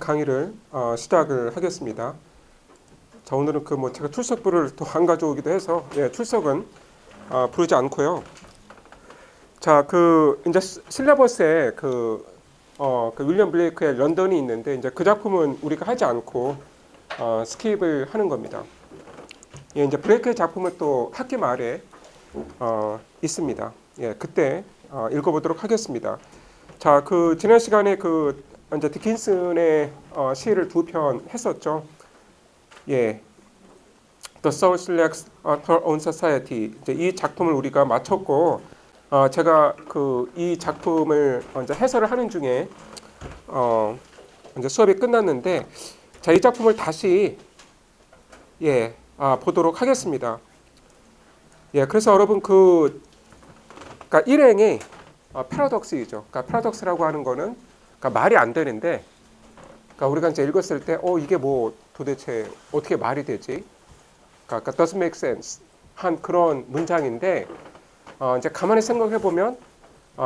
강의를 시작을 하겠습니다. 자, 오늘은 제가 출석부를 또 안 가져오기도 해서 출석은 부르지 않고요. 자, 이제 실레버스에 그 윌리엄 블레이크의 런던이 있는데 이제 그 작품은 우리가 하지 않고 스킵을 하는 겁니다. 이제 블레이크의 작품은 또 학기 말에 있습니다. 그때 읽어보도록 하겠습니다. 자, 지난 시간에 이제 디킨슨의 시를 두 편 했었죠. The Soul Selects Her Own Society. 이제 이 작품을 우리가 마쳤고, 제가 이 작품을 이제 해설을 하는 중에 이제 수업이 끝났는데, 자, 이 작품을 다시 보도록 하겠습니다. 그래서 여러분 그러니까 일행이 패러독스이죠. 그러니까 패러독스라고 하는 거는 그러니까 말이 안 되는데, 그러니까 우리가 이제 읽었을 때, 이게 뭐 도대체 어떻게 말이 되지? 그러니까 doesn't make sense 한 그런 문장인데, 이제 가만히 생각해 보면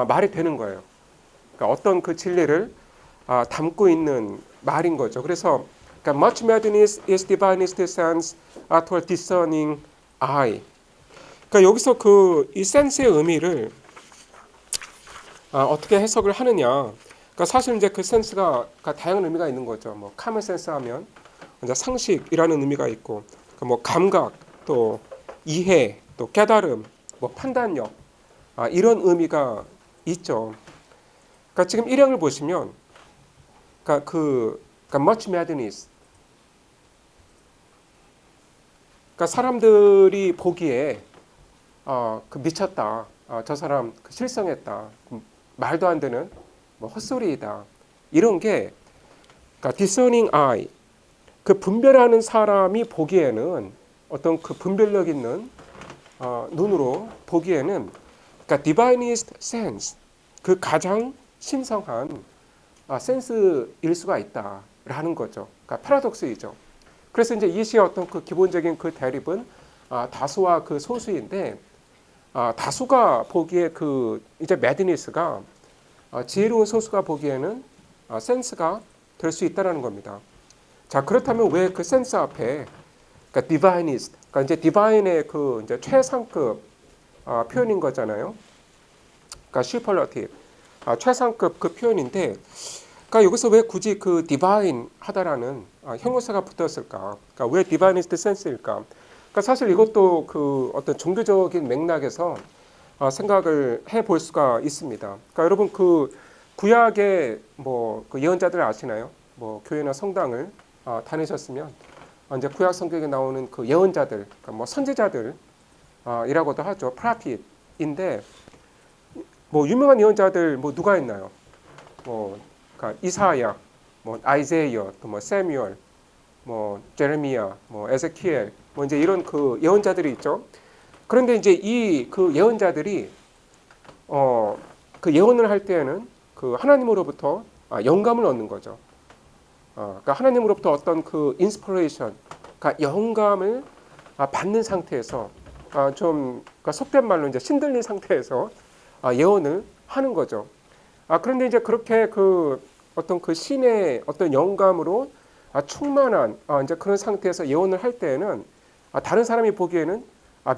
말이 되는 거예요. 그러니까 어떤 그 진리를 담고 있는 말인 거죠. 그래서 그러니까 much madness is divinest sense toward discerning eye. 그러니까 여기서 이 sense의 의미를 어떻게 해석을 하느냐? 그러니까 사실 이제 그 센스가 다양한 의미가 있는 거죠. 뭐 common sense 하면 이제 상식이라는 의미가 있고, 뭐 감각, 또 이해, 또 깨달음, 뭐 판단력, 이런 의미가 있죠. 그러니까 지금 일행을 보시면, 그러니까 much madness. 그러니까 사람들이 보기에 미쳤다, 저 사람 실성했다, 말도 안 되는 뭐 헛소리이다, 이런 게 그러니까 discerning eye, 그 분별하는 사람이 보기에는 어떤 그 분별력 있는 눈으로 보기에는 그러니까 divinest sense, 그 가장 신성한 센스일 수가 있다라는 거죠. 그러니까 패러독스이죠. 그래서 이제 이 시의 어떤 그 기본적인 그 대립은 다수와 그 소수인데, 다수가 보기에 이제 매드니스가 지혜로운 소수가 보기에는 센스가 될 수 있다라는 겁니다. 자, 그렇다면 왜 그 센스 앞에 그러니까 divinist, 그러니까 이제 divine의 이제 최상급 표현인 거잖아요. 그러니까 superlative, 최상급 그 표현인데, 그러니까 여기서 왜 굳이 그 divine 하다라는 형용사가 붙었을까? 그러니까 왜 divinest sense일까? 그러니까 사실 이것도 어떤 종교적인 맥락에서 생각을 해볼 수가 있습니다. 그러니까 여러분 구약의 뭐 그 예언자들 아시나요? 뭐 교회나 성당을 다니셨으면 이제 구약 성경에 나오는 그 예언자들, 그러니까 뭐 선지자들 이라고도 하죠. 프라핏인데, 뭐 유명한 예언자들 뭐 누가 있나요? 뭐 그러니까 이사야, 뭐 아이제이어, 또 뭐 세뮤얼, 뭐 제레미야, 뭐 에zekiel, 뭐 이제 이런 그 예언자들이 있죠. 그런데 이제 그 예언자들이 그 예언을 할 때에는 그 하나님으로부터 영감을 얻는 거죠. 그러니까 하나님으로부터 어떤 그 인스피레이션, 그러니까 영감을 받는 상태에서 그러니까 속된 말로 이제 신들린 상태에서 예언을 하는 거죠. 그런데 이제 그렇게 어떤 그 신의 어떤 영감으로 충만한 이제 그런 상태에서 예언을 할 때에는 다른 사람이 보기에는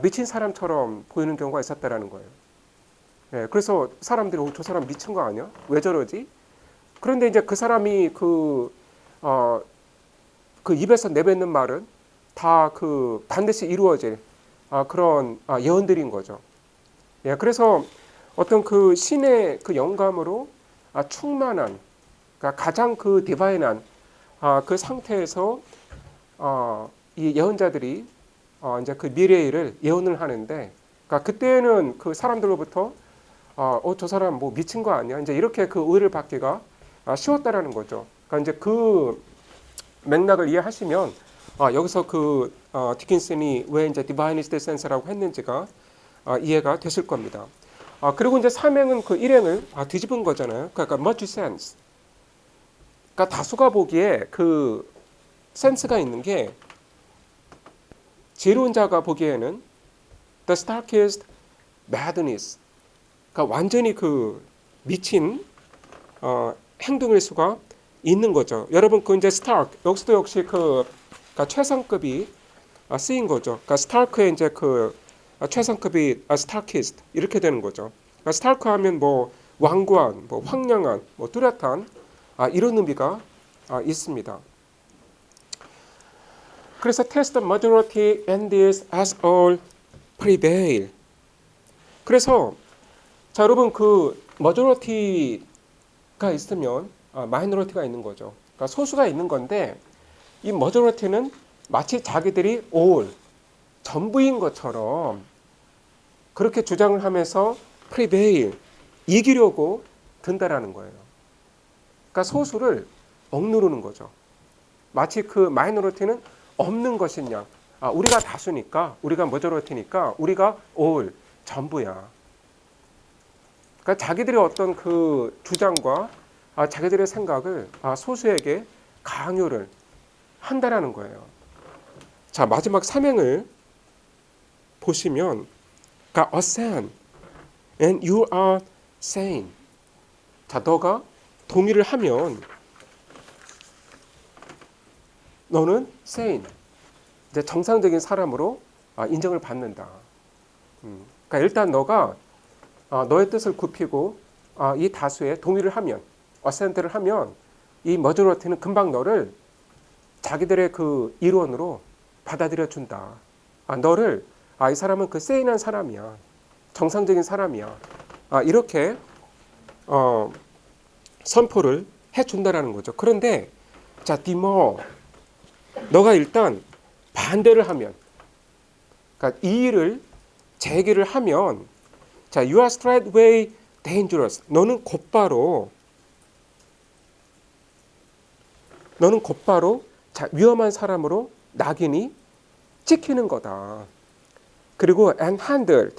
미친 사람처럼 보이는 경우가 있었다라는 거예요. 그래서 사람들이 저 사람 미친 거 아니야? 왜 저러지? 그런데 이제 그 사람이 그 입에서 내뱉는 말은 다 반드시 이루어질 그런 예언들인 거죠. 그래서 어떤 그 신의 그 영감으로 충만한, 그러니까 가장 디바인한 그 상태에서 이 예언자들이 이제 그 미래의 일을 예언을 하는데, 그러니까 그때는 그 사람들로부터 저 사람 뭐 미친 거 아니야? 이제 이렇게 그 오해를 받기가 쉬웠다라는 거죠. 그러니까 이제 그 맥락을 이해하시면 여기서 디킨슨이 왜 이제 디바이니스트 센스라고 했는지가 이해가 되실 겁니다. 그리고 이제 삼행은 그 일행을 뒤집은 거잖아요. 그러니까 much sense. 그러니까 다수가 보기에 그 센스가 있는 게, 지혜로운 자가 보기에는 the starkest madness, 그러니까 완전히 미친 행동일 수가 있는 거죠. 여러분 그 이제 스타크 여기서도 역시 그러니까 최상급이 쓰인 거죠. 그러니까 스타크의 이제 최상급이 스타키스트 이렇게 되는 거죠. 그러니까 스타크 하면 뭐 완고한, 뭐 황량한, 뭐 뚜렷한 이런 의미가 있습니다. 그래서 test the majority and this as all prevail. 그래서 자 여러분 그 majority가 있으면 minority가 있는 거죠. 그러니까 소수가 있는 건데 이 majority는 마치 자기들이 all 전부인 것처럼 그렇게 주장을 하면서 prevail 이기려고 든다라는 거예요. 그러니까 소수를 억누르는 거죠. 마치 그 마이너리티는 없는 것인 양. 우리가 다수니까, 우리가 머저리티니까, 우리가 all 전부야. 그러니까 자기들의 어떤 그 주장과 자기들의 생각을 소수에게 강요를 한다라는 거예요. 자 마지막 사명을 보시면, 그러니까 assent and you are sane. 자 너가 동의를 하면 너는 sane, 이제 정상적인 사람으로 인정을 받는다. 그러니까 일단 너가 너의 뜻을 굽히고 이 다수에 동의를 하면, 어센트를 하면 이 머저리티는 금방 너를 자기들의 그 이론으로 받아들여 준다. 너를 이 사람은 그 세인한 사람이야, 정상적인 사람이야, 이렇게 선포를 해준다라는 거죠. 그런데 자 디모, 너가 일단 반대를 하면, 그러니까 이의를 제기를 하면, 자 you are straightway dangerous. 너는 곧바로 자 위험한 사람으로 낙인이 찍히는 거다. 그리고 and handled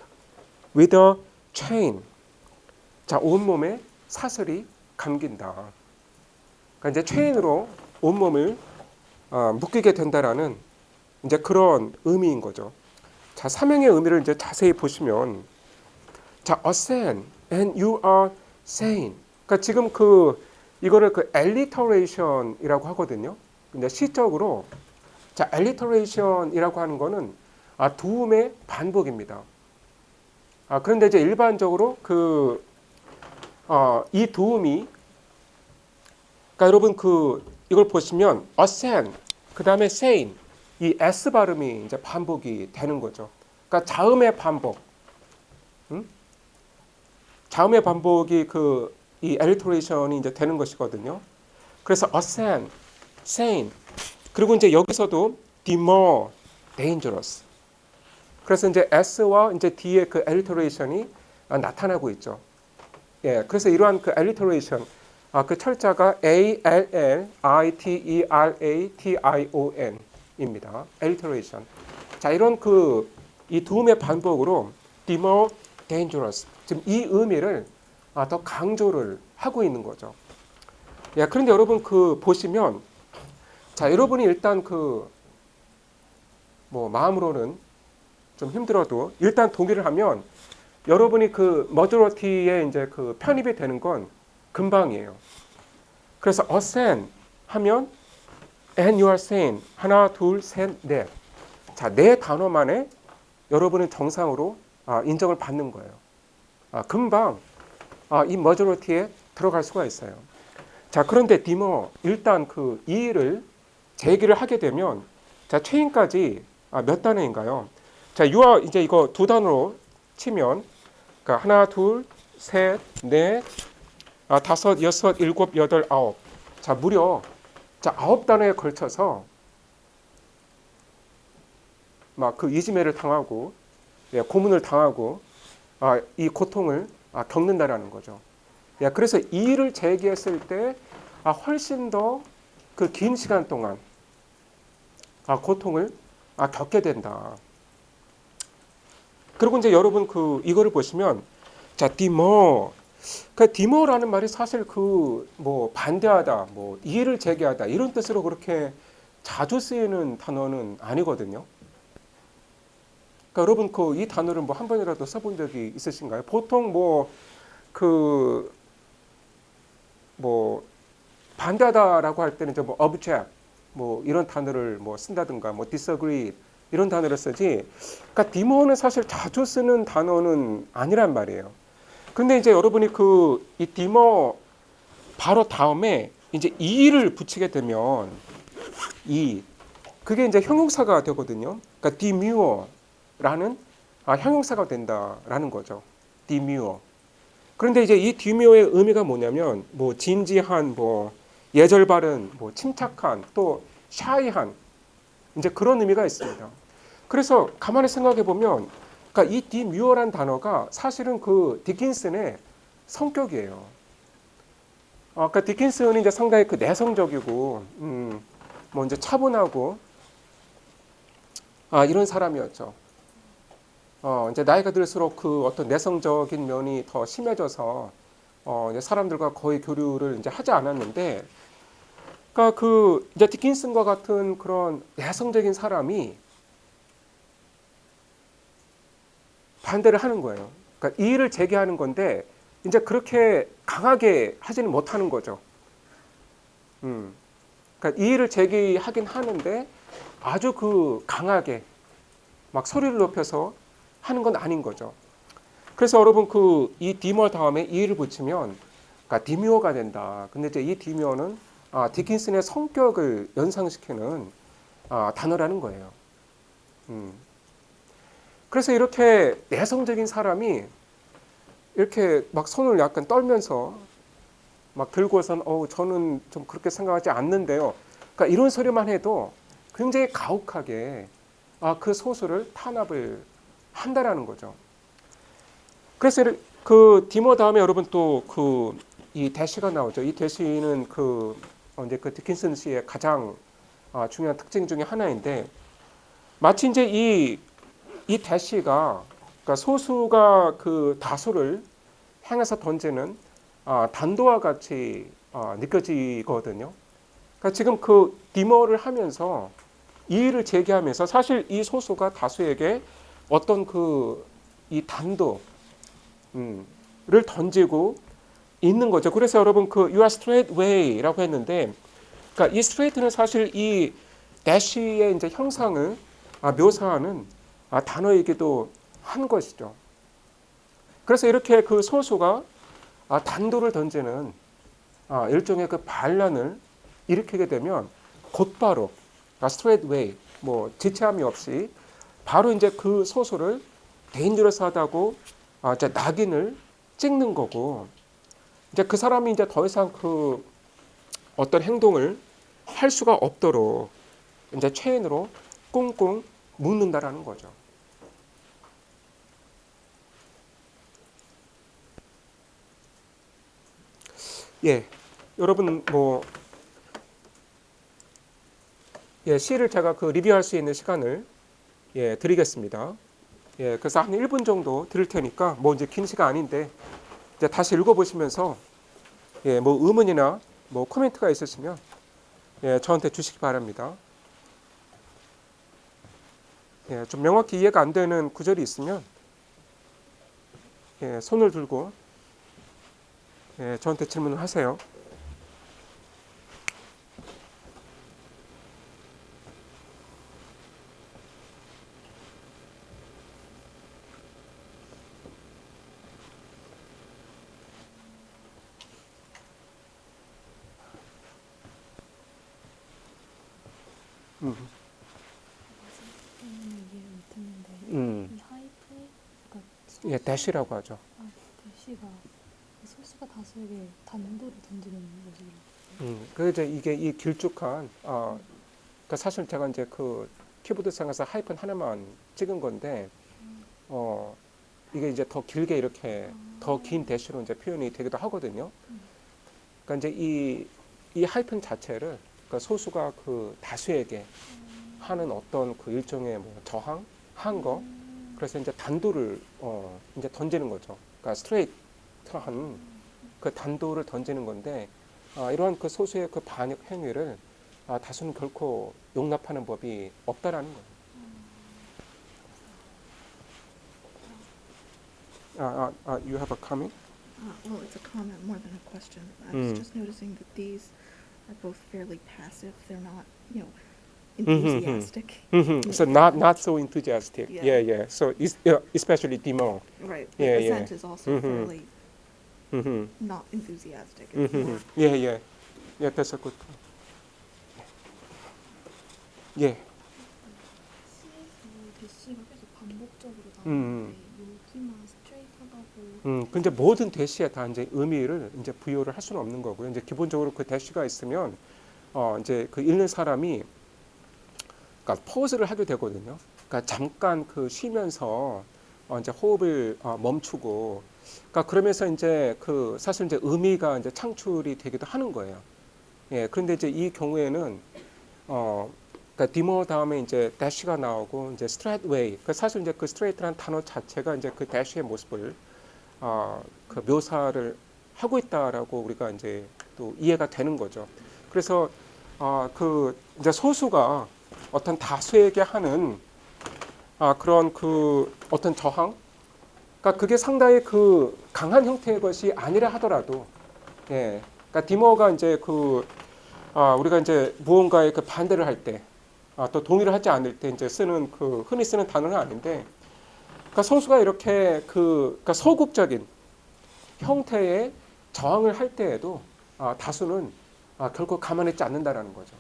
with a chain. 자 온몸에 사슬이 감긴다. 그러니까 이제 체인으로 온몸을 묶이게 된다라는 이제 그런 의미인 거죠. 자 사명의 의미를 이제 자세히 보시면, 자 assent and you are sane. 그러니까 지금 이거를 alliteration이라고 하거든요. 근데 시적으로 자 alliteration이라고 하는 거는 도움의 반복입니다. 그런데 이제 일반적으로 이 도움이, 그러니까 여러분 이걸 보시면 assent 그 다음에 sane, 이 s 발음이 이제 반복이 되는 거죠. 그러니까 자음의 반복, 자음의 반복이 이 alliteration이 이제 되는 것이거든요. 그래서 assent, sane, 그리고 이제 여기서도 the more dangerous. 그래서 이제 s와 이제 d의 그 alliteration이 나타나고 있죠. 예, 그래서 이러한 그 alliteration, 그 철자가 alliteration alliteration. 자 이런 이 도움의 반복으로 the more dangerous, 지금 이 의미를 더 강조를 하고 있는 거죠. 예, 그런데 여러분 보시면, 자 여러분이 일단 뭐 마음으로는 좀 힘들어도 일단 동의를 하면 여러분이 머저리티에 이제 편입이 되는 건 금방이에요. 그래서 assent 하면 and you are sane, 하나 둘 셋 넷, 자 네 단어만에 여러분은 정상으로 인정을 받는 거예요. 금방 이 머저리티에 들어갈 수가 있어요. 자 그런데 디머, 일단 이의를 제기를 하게 되면, 자 체인까지 몇 단어인가요? 자 you are 이제 이거 두 단어로 치면, 그러니까 하나 둘 셋 넷 다섯 여섯 일곱 여덟 아홉, 자 무려 자 9단어에 걸쳐서 막 이지매를 당하고, 예, 고문을 당하고 이 고통을 겪는다라는 거죠. 예, 그래서 이의를 제기했을 때 훨씬 더 긴 시간 동안 고통을 겪게 된다. 그리고 이제 여러분 이거를 보시면, 자 디모, 디모라는 말이 사실 뭐 반대하다, 뭐 이의를 제기하다 이런 뜻으로 그렇게 자주 쓰이는 단어는 아니거든요. 그러니까 여러분 이 단어를 뭐 한 번이라도 써본 적이 있으신가요? 보통 뭐 반대하다라고 할 때는 뭐 object 뭐 이런 단어를 뭐 쓴다든가 뭐 disagree 이런 단어를 쓰지. 그러니까 디모는 사실 자주 쓰는 단어는 아니란 말이에요. 근데 이제 여러분이 그 이 디모 바로 다음에 이제 이를 붙이게 되면 이 그게 이제 형용사가 되거든요. 그러니까 demure라는 형용사가 된다라는 거죠. demure. 그런데 이제 이 demure의 의미가 뭐냐면 뭐 진지한 뭐 예절 바른 뭐 침착한 또 샤이한 이제 그런 의미가 있습니다. 그래서 가만히 생각해 보면 그러니까 이 demure란 단어가 사실은 그 디킨슨의 성격이에요. 그러니까 디킨슨은 이제 상당히 그 내성적이고 뭐 이제 차분하고 이런 사람이었죠. 이제 나이가 들수록 그 어떤 내성적인 면이 더 심해져서 이제 사람들과 거의 교류를 이제 하지 않았는데, 그러니까 그 이제 디킨슨과 같은 그런 내성적인 사람이 반대를 하는 거예요. 그러니까 이의를 제기하는 건데 이제 그렇게 강하게 하지는 못하는 거죠. 그러니까 이의를 제기하긴 하는데 아주 그 강하게 막 소리를 높여서 하는 건 아닌 거죠. 그래서 여러분 그 이 디머 다음에 이를 붙이면 그러니까 디뮤어가 된다. 근데 이제 이 디뮤어는 디킨슨의 성격을 연상시키는 단어라는 거예요. 음. 그래서 이렇게 내성적인 사람이 이렇게 막 손을 약간 떨면서 막 들고선 저는 좀 그렇게 생각하지 않는데요. 그러니까 이런 소리만 해도 굉장히 가혹하게 그 소수를 탄압을 한다라는 거죠. 그래서 그 디머 다음에 여러분 또 그 이 대시가 나오죠. 이 대시는 그 이제 그 디킨슨 씨의 가장 중요한 특징 중에 하나인데 마치 이제 이 대시가 그러니까 소수가 그 다수를 향해서 던지는 단도와 같이 느껴지거든요. 그러니까 지금 그 디머를 하면서 이의를 제기하면서 사실 이 소수가 다수에게 어떤 그 이 단도 를 던지고 있는 거죠. 그래서 여러분 그 you are straight way라고 했는데, 그러니까 이 straight는 사실 이 dash의 이제 형상을 묘사하는 단어이기도 한 것이죠. 그래서 이렇게 그 소수가 단도를 던지는 일종의 그 반란을 일으키게 되면 곧바로 straight way 뭐 지체함이 없이 바로 이제 그 소수를 dangerous하다고 이제 낙인을 찍는 거고, 이제 그 사람이 이제 더 이상 그 어떤 행동을 할 수가 없도록 이제 체인으로 꽁꽁 묶는다라는 거죠. 예, 여러분 뭐 시를 제가 그 리뷰할 수 있는 시간을 드리겠습니다. 그래서 한 1분 정도 드릴 테니까 뭐 이제 긴 시간 아닌데 이제 다시 읽어보시면서 뭐 의문이나 뭐 코멘트가 있으시면 저한테 주시기 바랍니다. 좀 명확히 이해가 안 되는 구절이 있으면 손을 들고 저한테 질문을 하세요. 이해를 못했는데 이 하이프, 대시라고 하죠. 대시가 소수가 다수에게 단도를 던지는 모습을. 그 이제 이게 이 길쭉한 그러니까 사실 제가 이제 그 키보드상에서 하이픈 하나만 찍은 건데 이게 이제 더 길게 이렇게 더 긴 대시로 이제 표현이 되기도 하거든요. 그러니까 이제 이 하이픈 자체를 그러니까 소수가 그 다수에게 하는 어떤 그 일종의 뭐 저항한 거, 그래서 이제 단도를 이제 던지는 거죠. 그러니까 스트레이트한 그 단도를 던지는 건데 이러한 그 소수의 그 반역 행위를 다수는 결코 용납하는 법이 없다라는 거예요. You have a comment? Well, it's a comment more than a question. I was just noticing that these are both fairly passive. They're not, Mhm. enthusiastic. So not so enthusiastic. Yeah. Yeah. So especially Dimo. Right. Yeah, But yeah. Ascent is also fairly Mhm. not enthusiastic. It's more Yeah. Yeah, that's a good point. 예. 시에서 대시가 계속 반복적으로 음. 나오는데 여기만 스트레이트하다고 근데 모든 대시에 다 이제 의미를 이제 부여를 할 수는 없는 거고요. 이제 기본적으로 그 대시가 있으면 이제 그 읽는 사람이 그러니까 포즈를 하게 되거든요. 그러니까 잠깐 그 쉬면서 이제 호흡을 멈추고 그러니까 그러면서 이제 그 사실 이제 의미가 이제 창출이 되기도 하는 거예요. 예. 그런데 이제 이 경우에는 그러니까 디모 다음에 이제 대시가 나오고 이제 straightway. 그 사실 이제 그 straight라는 단어 자체가 이제 그 대시의 모습을 그 묘사를 하고 있다라고 우리가 이제 또 이해가 되는 거죠. 그래서 그 이제 소수가 어떤 다수에게 하는 그런 그 어떤 저항, 그러니까 그게 상당히 그 강한 형태의 것이 아니라 하더라도, 예, 그러니까 디모가 이제 그 우리가 이제 무언가에 그 반대를 할 때, 또 동의를 하지 않을 때 이제 쓰는 그 흔히 쓰는 단어는 아닌데, 그러니까 소수가 이렇게 그러니까 소극적인 형태의 저항을 할 때에도 다수는 결코 가만히 있지 않는다라는 거죠.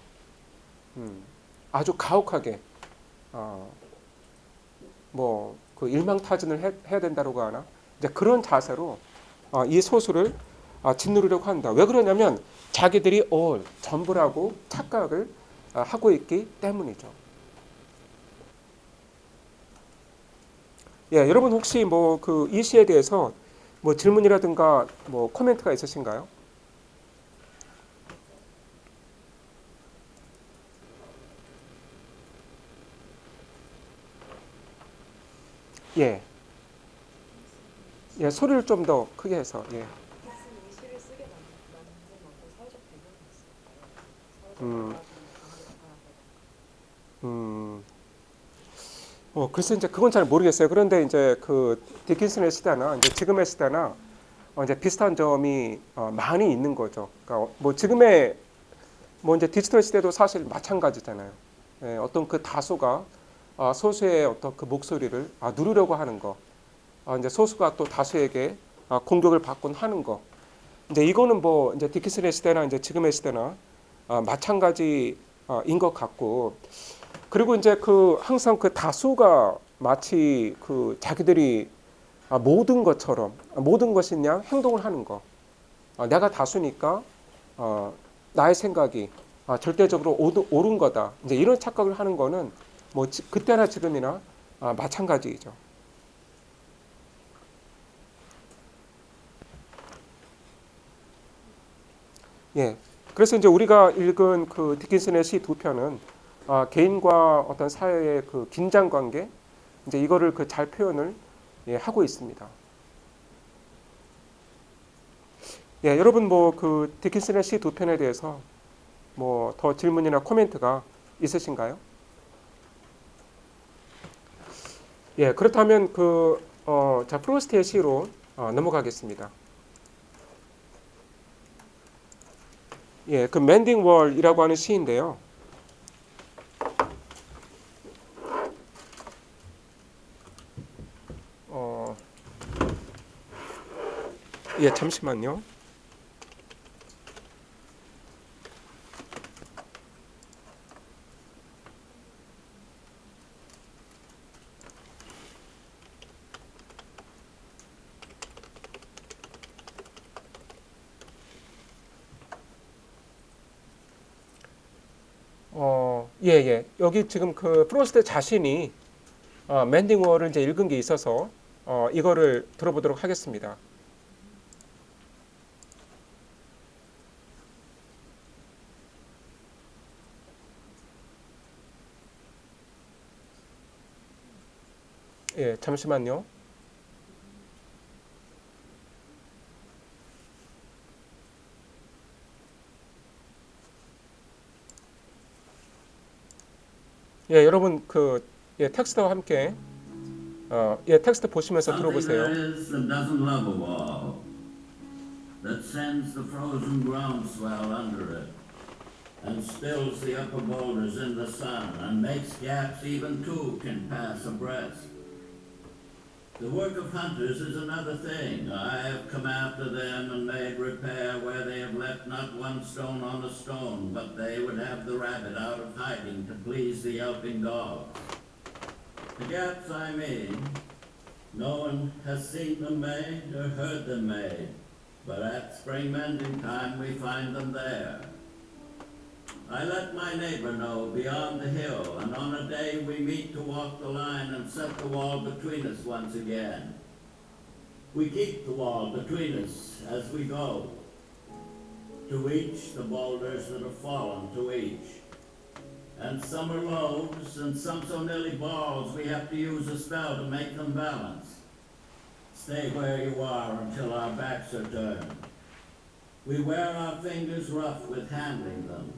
아주 가혹하게 뭐 그 일망타진을 해야 된다고 하나 이제 그런 자세로 이 소수를 짓누르려고 한다. 왜 그러냐면 자기들이 all 전부라고 착각을 하고 있기 때문이죠. 예, 여러분 혹시 뭐 그 이 시에 대해서 뭐 질문이라든가 뭐 코멘트가 있으신가요? 예. 예, 소리를 좀 더 크게 해서. 예. 음, 음, 글쎄 이제 그건 잘 모르겠어요. 그런데 이제 그 디킨슨의 시대나 이제 지금의 시대나 이제 비슷한 점이 많이 있는 거죠. 그러니까 뭐 지금의 뭐 이제 디지털 시대도 사실 마찬가지잖아요. 예, 어떤 그 다수가 소수의 어떤 그 목소리를 누르려고 하는 거, 이제 소수가 또 다수에게 공격을 받곤 하는 거. 이제 이거는 뭐 이제 디킨슨의 시대나 이제 지금의 시대나 마찬가지인 것 같고, 그리고 이제 그 항상 그 다수가 마치 그 자기들이 모든 것처럼 모든 것이 그냥 행동을 하는 거. 내가 다수니까 나의 생각이 절대적으로 옳은 거다. 이제 이런 착각을 하는 거는 뭐 그때나 지금이나 마찬가지이죠. 예. 그래서 이제 우리가 읽은 그 디킨슨의 시 두 편은 개인과 어떤 사회의 그 긴장 관계 이제 이거를 그 잘 표현을 하고 있습니다. 예, 여러분 뭐 그 디킨슨의 시 두 편에 대해서 뭐 더 질문이나 코멘트가 있으신가요? 예, 그렇다면 자 프로스트의 시로 넘어가겠습니다. 예, 그 맨딩 월이라고 하는 시인데요. 예, 잠시만요. 예. 여기 지금 그 프로스트 자신이 맨딩 월을 이제 읽은 게 있어서 이거를 들어보도록 하겠습니다. 예, 잠시만요. 예, 여러분 텍스트와 함께 텍스트 보시면서 Something 들어보세요. there is that doesn't love a wall, that sends the frozen ground swell under it, and spills the upper boulders in the sun, and makes gaps even two can pass abreast. The work of hunters is another thing. I have come after them and made repair where they have left not one stone on a stone, but they would have the rabbit out of hiding to please the yelping dogs. The gaps I mean, no one has seen them made or heard them made, but at spring mending time we find them there. I let my neighbor know beyond the hill, and on a day we meet to walk the line and set the wall between us once again. We keep the wall between us as we go, to each the boulders that have fallen to each. And some are loaves, and some so nearly balls we have to use a spell to make them balance. Stay where you are until our backs are turned. We wear our fingers rough with handling them.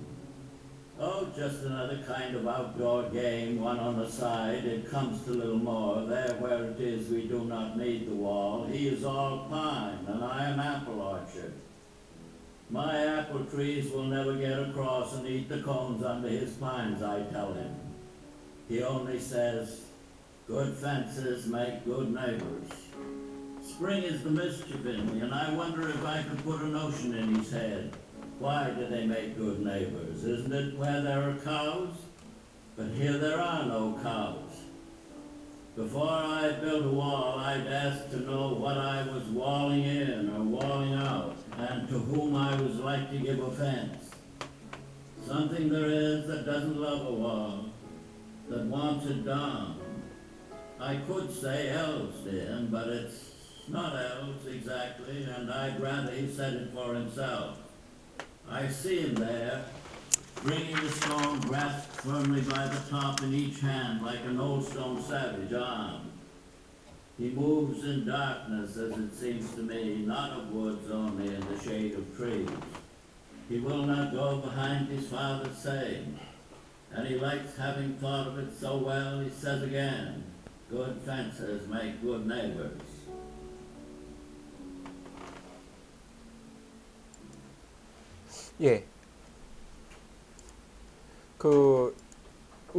Oh, just another kind of outdoor game, one on the side. It comes to little more. There where it is we do not need the wall. He is all pine, and I am apple orchard. My apple trees will never get across and eat the cones under his pines, I tell him. He only says, good fences make good neighbors. Spring is the mischief in me, and I wonder if I could put a notion in his head. Why do they make good neighbors? Isn't it where there are cows? But here there are no cows. Before I built a wall, I'd ask to know what I was walling in or walling out, and to whom I was like to give offense. Something there is that doesn't love a wall, that wants it done. I could say elves did, but it's not elves exactly, and I'd rather he said it for himself. I see him there, bringing the stone grasped firmly by the top in each hand like an old stone savage armed. He moves in darkness, as it seems to me, not of woods only in the shade of trees. He will not go behind his father's saying, and he likes having thought of it so well, he says again, good fences make good neighbors. 예.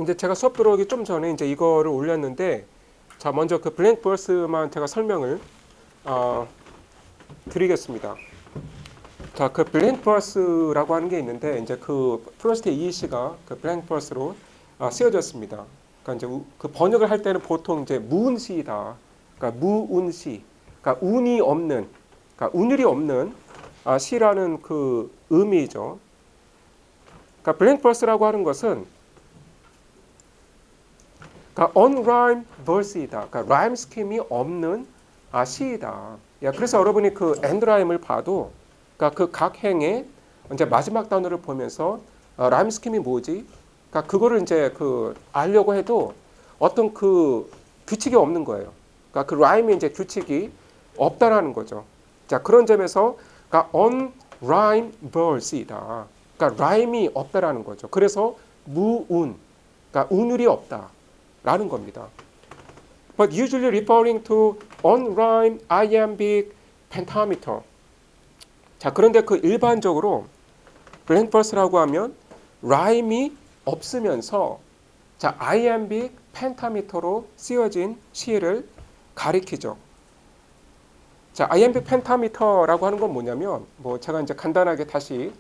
이제 제가 수업 들어오기 좀 전에 이제 이거를 올렸는데, 자, 먼저 그 블랭크 버스만 제가 설명을 드리겠습니다. 자, 그 블랭크 버스라고 하는 게 있는데, 이제 그 프로스트 이시가 그 블랭크 버스로 쓰여졌습니다. 그러니까 이제 그 번역을 할 때는 보통 이제 무운시이다. 그러니까 무운시. 그러니까 운이 없는, 그러니까 운율이 없는 시라는 그 의미죠. 그러니까 블랭크 버스라고 하는 것은 그러니까 unrhyme verse이다. 그러니까 라임 스킴이 없는 시이다. 그래서 여러분이 그 엔드라임을 봐도 그러니까 그 각 행의 이제 마지막 단어를 보면서 라임 스킴이 뭐지? 그러니까 그거를 이제 그 알려고 해도 어떤 그 규칙이 없는 거예요. 그러니까 그 라임의 이제 규칙이 없다라는 거죠. 자, 그런 점에서 그러니까 unrhyme verse이다. 그러니까 라임이 없다라는 거죠. 그래서 무운, 그러니까 운율이 없다라는 겁니다. But usually referring to unrhymed iambic pentameter. 자, 그런데 그 일반적으로 블랭크 버스라고 하면 라임이 없으면서 자, iambic pentameter로 쓰여진 시를 가리키죠. 자, iambic pentameter라고 하는 건 뭐냐면, 뭐 제가 이제 간단하게 다시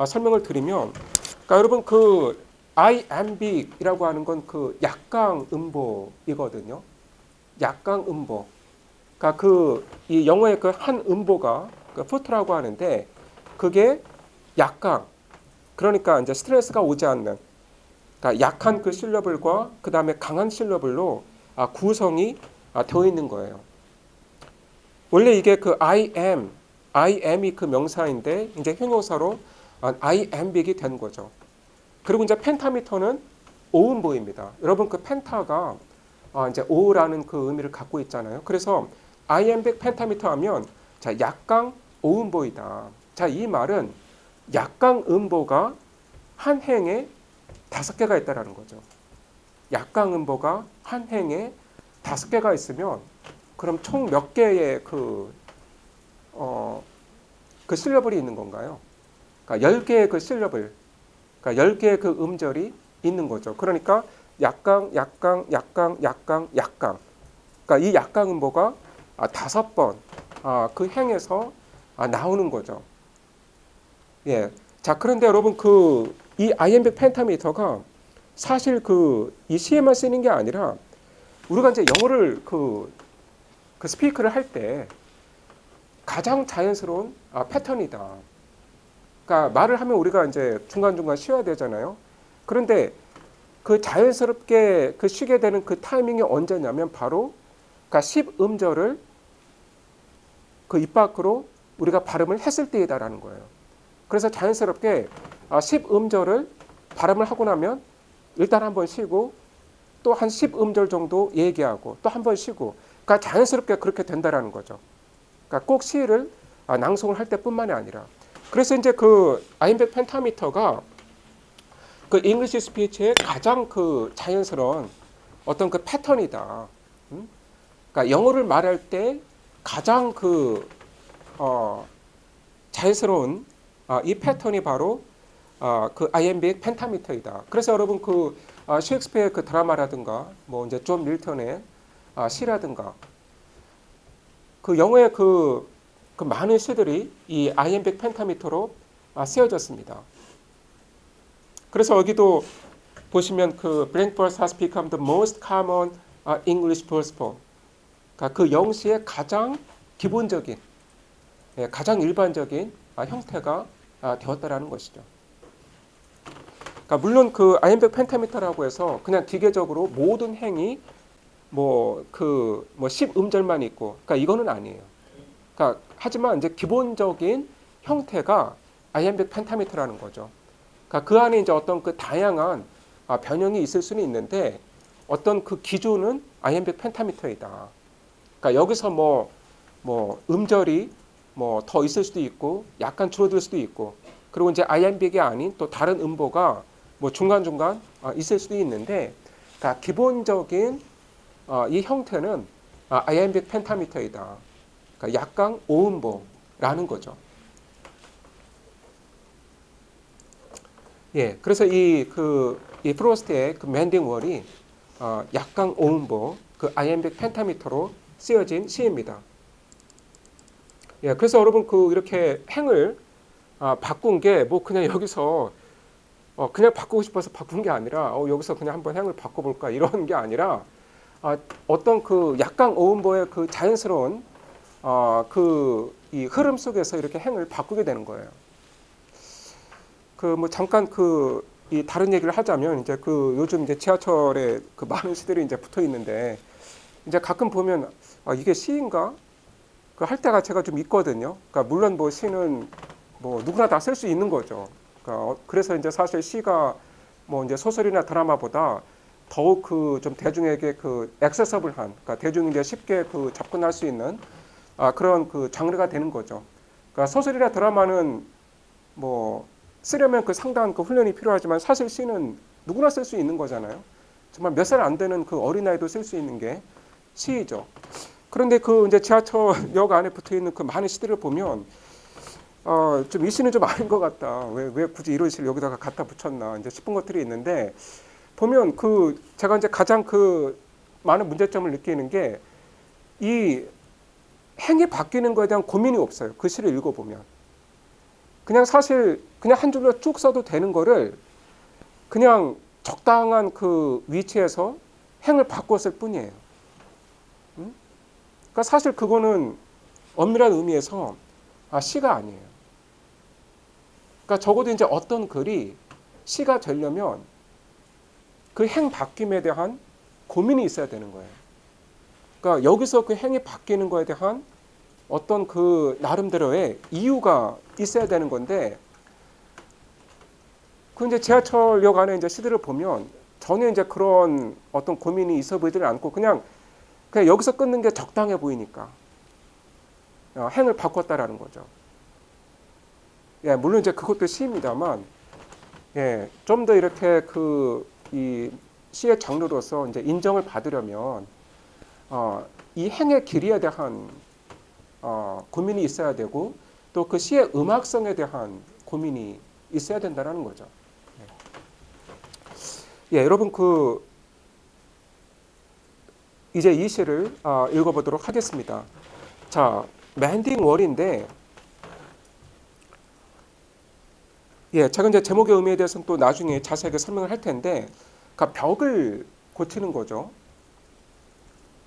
설명을 드리면, 그러니까 여러분 그 iambic이라고 하는 건 그 약강 음보이거든요. 약강 음보. 그러니까 그 이 영어의 그 한 음보가 그 foot라고 하는데 그게 약강. 그러니까 이제 스트레스가 오지 않는. 그러니까 약한 그 실러블과 그 다음에 강한 실러블로 구성이 되어 있는 거예요. 원래 이게 그 I am이 그 명사인데 이제 형용사로 iambic이 된 거죠. 그리고 이제 펜타미터는 오음보입니다. 여러분 그 펜타가 이제 5라는 그 의미를 갖고 있잖아요. 그래서 iambic 펜타미터 하면 자, 약강 오음보이다. 자, 이 말은 약강 음보가 한 행에 5개가 있다라는 거죠. 약강 음보가 한 행에 5개가 있으면 그럼 총 몇 개의 그 실러블이 있는 건가요? 그러니까 10개의 그 실러블, 그러니까 10개의 그 음절이 있는 거죠. 그러니까 약강, 약강, 약강, 약강, 약강. 그러니까 이 약강 음보가 5번 그 행에서 나오는 거죠. 예. 자, 그런데 여러분 이 아이엠백 펜타미터가 사실 이 시에만 쓰는 게 아니라 우리가 이제 영어를 그 스피크를 할 때 가장 자연스러운 패턴이다. 그러니까 말을 하면 우리가 이제 중간중간 쉬어야 되잖아요. 그런데 그 자연스럽게 그 쉬게 되는 그 타이밍이 언제냐면 바로 그러니까 10음절을 그 입 밖으로 우리가 발음을 했을 때이다라는 거예요. 그래서 자연스럽게 10음절을 발음을 하고 나면 일단 한번 쉬고 또 한 10음절 정도 얘기하고 또 한번 쉬고 그러니까 자연스럽게 그렇게 된다라는 거죠. 그러니까 꼭 시를 낭송을 할 때뿐만이 아니라 그래서 이제 그 아이엠백 펜타미터가 그 잉글리시 스피치의 가장 그 자연스러운 어떤 그 패턴이다. 그러니까 영어를 말할 때 가장 자연스러운 이 패턴이 바로 그 아이엠백 펜타미터이다. 그래서 여러분 셰익스피어의 그 드라마라든가 뭐 이제 존 밀턴의 시라든가 그 영어의 그 많은 시들이 이 아이엠백 펜타미터로 쓰여졌습니다. 그래서 여기도 보시면 그 blank verse has become the most common English verse form. 그러니까 그 영시의 가장 기본적인, 가장 일반적인 형태가 되었다라는 것이죠. 그러니까 물론 그 아이엠백 펜타미터라고 해서 그냥 기계적으로 모든 행이 뭐 10음절만 있고, 그러니까 이거는 아니에요. 그러니까 하지만 이제 기본적인 형태가 아이엠백 펜타미터라는 거죠. 그러니까 그 안에 이제 어떤 그 다양한 변형이 있을 수는 있는데 어떤 그 기준은 아이엠백 펜타미터이다. 그러니까 여기서 뭐 음절이 뭐 더 있을 수도 있고 약간 줄어들 수도 있고 그리고 이제 아이엠백이 아닌 또 다른 음보가 뭐 중간중간 있을 수도 있는데 그러니까 기본적인 이 형태는 아이엠백 펜타미터이다. 그러니까 약강 5음보라는 거죠. 예, 그래서 이 프로스트의 그 멘딩 월이 약강 5음보 그 아이엠백 펜타미터로 쓰여진 시입니다. 예, 그래서 여러분 이렇게 행을 바꾼 게 뭐 그냥 여기서 그냥 바꾸고 싶어서 바꾼 게 아니라 여기서 그냥 한번 행을 바꿔볼까 이런 게 아니라 어떤 그 약강 5음보의 그 자연스러운 이 흐름 속에서 이렇게 행을 바꾸게 되는 거예요. 뭐 잠깐 이 다른 얘기를 하자면 이제 요즘 이제 지하철에 많은 시들이 이제 붙어 있는데 이제 가끔 보면 이게 시인가? 할 때가 제가 좀 있거든요. 그러니까 물론 뭐 시는 뭐 누구나 다 쓸 수 있는 거죠. 그러니까 그래서 이제 사실 시가 뭐 이제 소설이나 드라마보다 더욱 좀 대중에게 액세서블한, 그러니까 대중이 이제 쉽게 접근할 수 있는 그런 장르가 되는 거죠. 그러니까 소설이나 드라마는 뭐 쓰려면 상당한 훈련이 필요하지만 사실 시는 누구나 쓸 수 있는 거잖아요. 정말 몇 살 안 되는 어린아이도 쓸 수 있는 게 시이죠. 그런데 이제 지하철역 안에 붙어 있는 많은 시들을 보면 좀 이 시는 좀 아닌 것 같다. 왜 굳이 이런 시를 여기다가 갖다 붙였나 이제 싶은 것들이 있는데 보면 제가 이제 가장 많은 문제점을 느끼는 게 이 행이 바뀌는 거에 대한 고민이 없어요. 그 시를 읽어보면 그냥 사실 그냥 한 줄로 쭉 써도 되는 거를 그냥 적당한 위치에서 행을 바꿨을 뿐이에요. 그러니까 사실 그거는 엄밀한 의미에서 시가 아니에요. 그러니까 적어도 이제 어떤 글이 시가 되려면 그 행 바뀜에 대한 고민이 있어야 되는 거예요. 그러니까 여기서 그 행이 바뀌는 거에 대한 어떤 나름대로의 이유가 있어야 되는 건데 이제 지하철역 안에 이제 시들을 보면 전혀 이제 그런 어떤 고민이 있어 보이지 않고 그냥 여기서 끊는 게 적당해 보이니까 행을 바꿨다라는 거죠. 예, 물론 이제 그것도 시입니다만, 예, 좀 더 이렇게 이 시의 장르로서 이제 인정을 받으려면 이 행의 길이에 대한 고민이 있어야 되고 또 그 시의 음악성에 대한 고민이 있어야 된다는 거죠. 예. 예, 여러분 그 이제 이 시를 읽어보도록 하겠습니다. 자, 맨딩 월인데, 예, 제가 이제 제목의 의미에 대해서는 또 나중에 자세하게 설명을 할 텐데, 그러니까 벽을 고치는 거죠.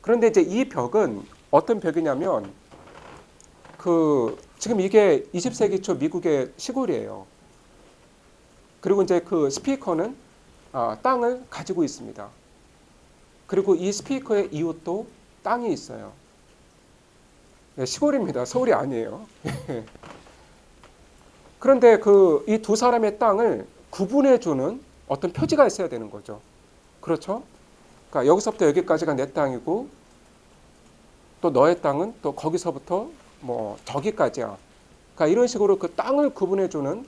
그런데 이제 이 벽은 어떤 벽이냐면, 지금 이게 20세기 초 미국의 시골이에요. 그리고 이제 그 스피커는 땅을 가지고 있습니다. 그리고 이 스피커의 이웃도 땅이 있어요. 네, 시골입니다. 서울이 아니에요. 그런데 이 두 사람의 땅을 구분해주는 어떤 표지가 있어야 되는 거죠. 그렇죠? 그러니까 여기서부터 여기까지가 내 땅이고, 또 너의 땅은 또 거기서부터 뭐 저기까지야. 그러니까 이런 식으로 그 땅을 구분해주는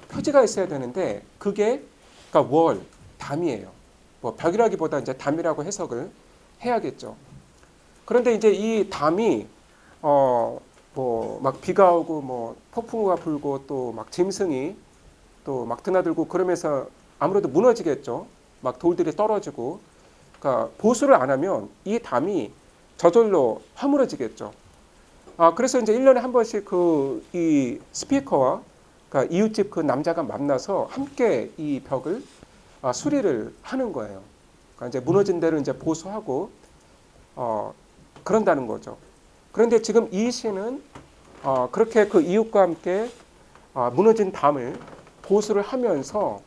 표지가 있어야 되는데, 그게 그러니까 담이에요. 뭐 벽이라기보다 이제 담이라고 해석을 해야겠죠. 그런데 이제 이 담이 뭐 막 비가 오고 뭐 폭풍우가 불고 또 막 짐승이 또 막 드나들고 그러면서 아무래도 무너지겠죠. 막 돌들이 떨어지고. 그러니까 보수를 안 하면 이 담이 저절로 허물어지겠죠. 그래서 이제 1년에 한 번씩 이 스피커와 그러니까 이웃집 그 남자가 만나서 함께 이 벽을 수리를 하는 거예요. 그러니까 이제 무너진 데를 이제 보수하고 그런다는 거죠. 그런데 지금 이 시는 그렇게 그 이웃과 함께 무너진 담을 보수를 하면서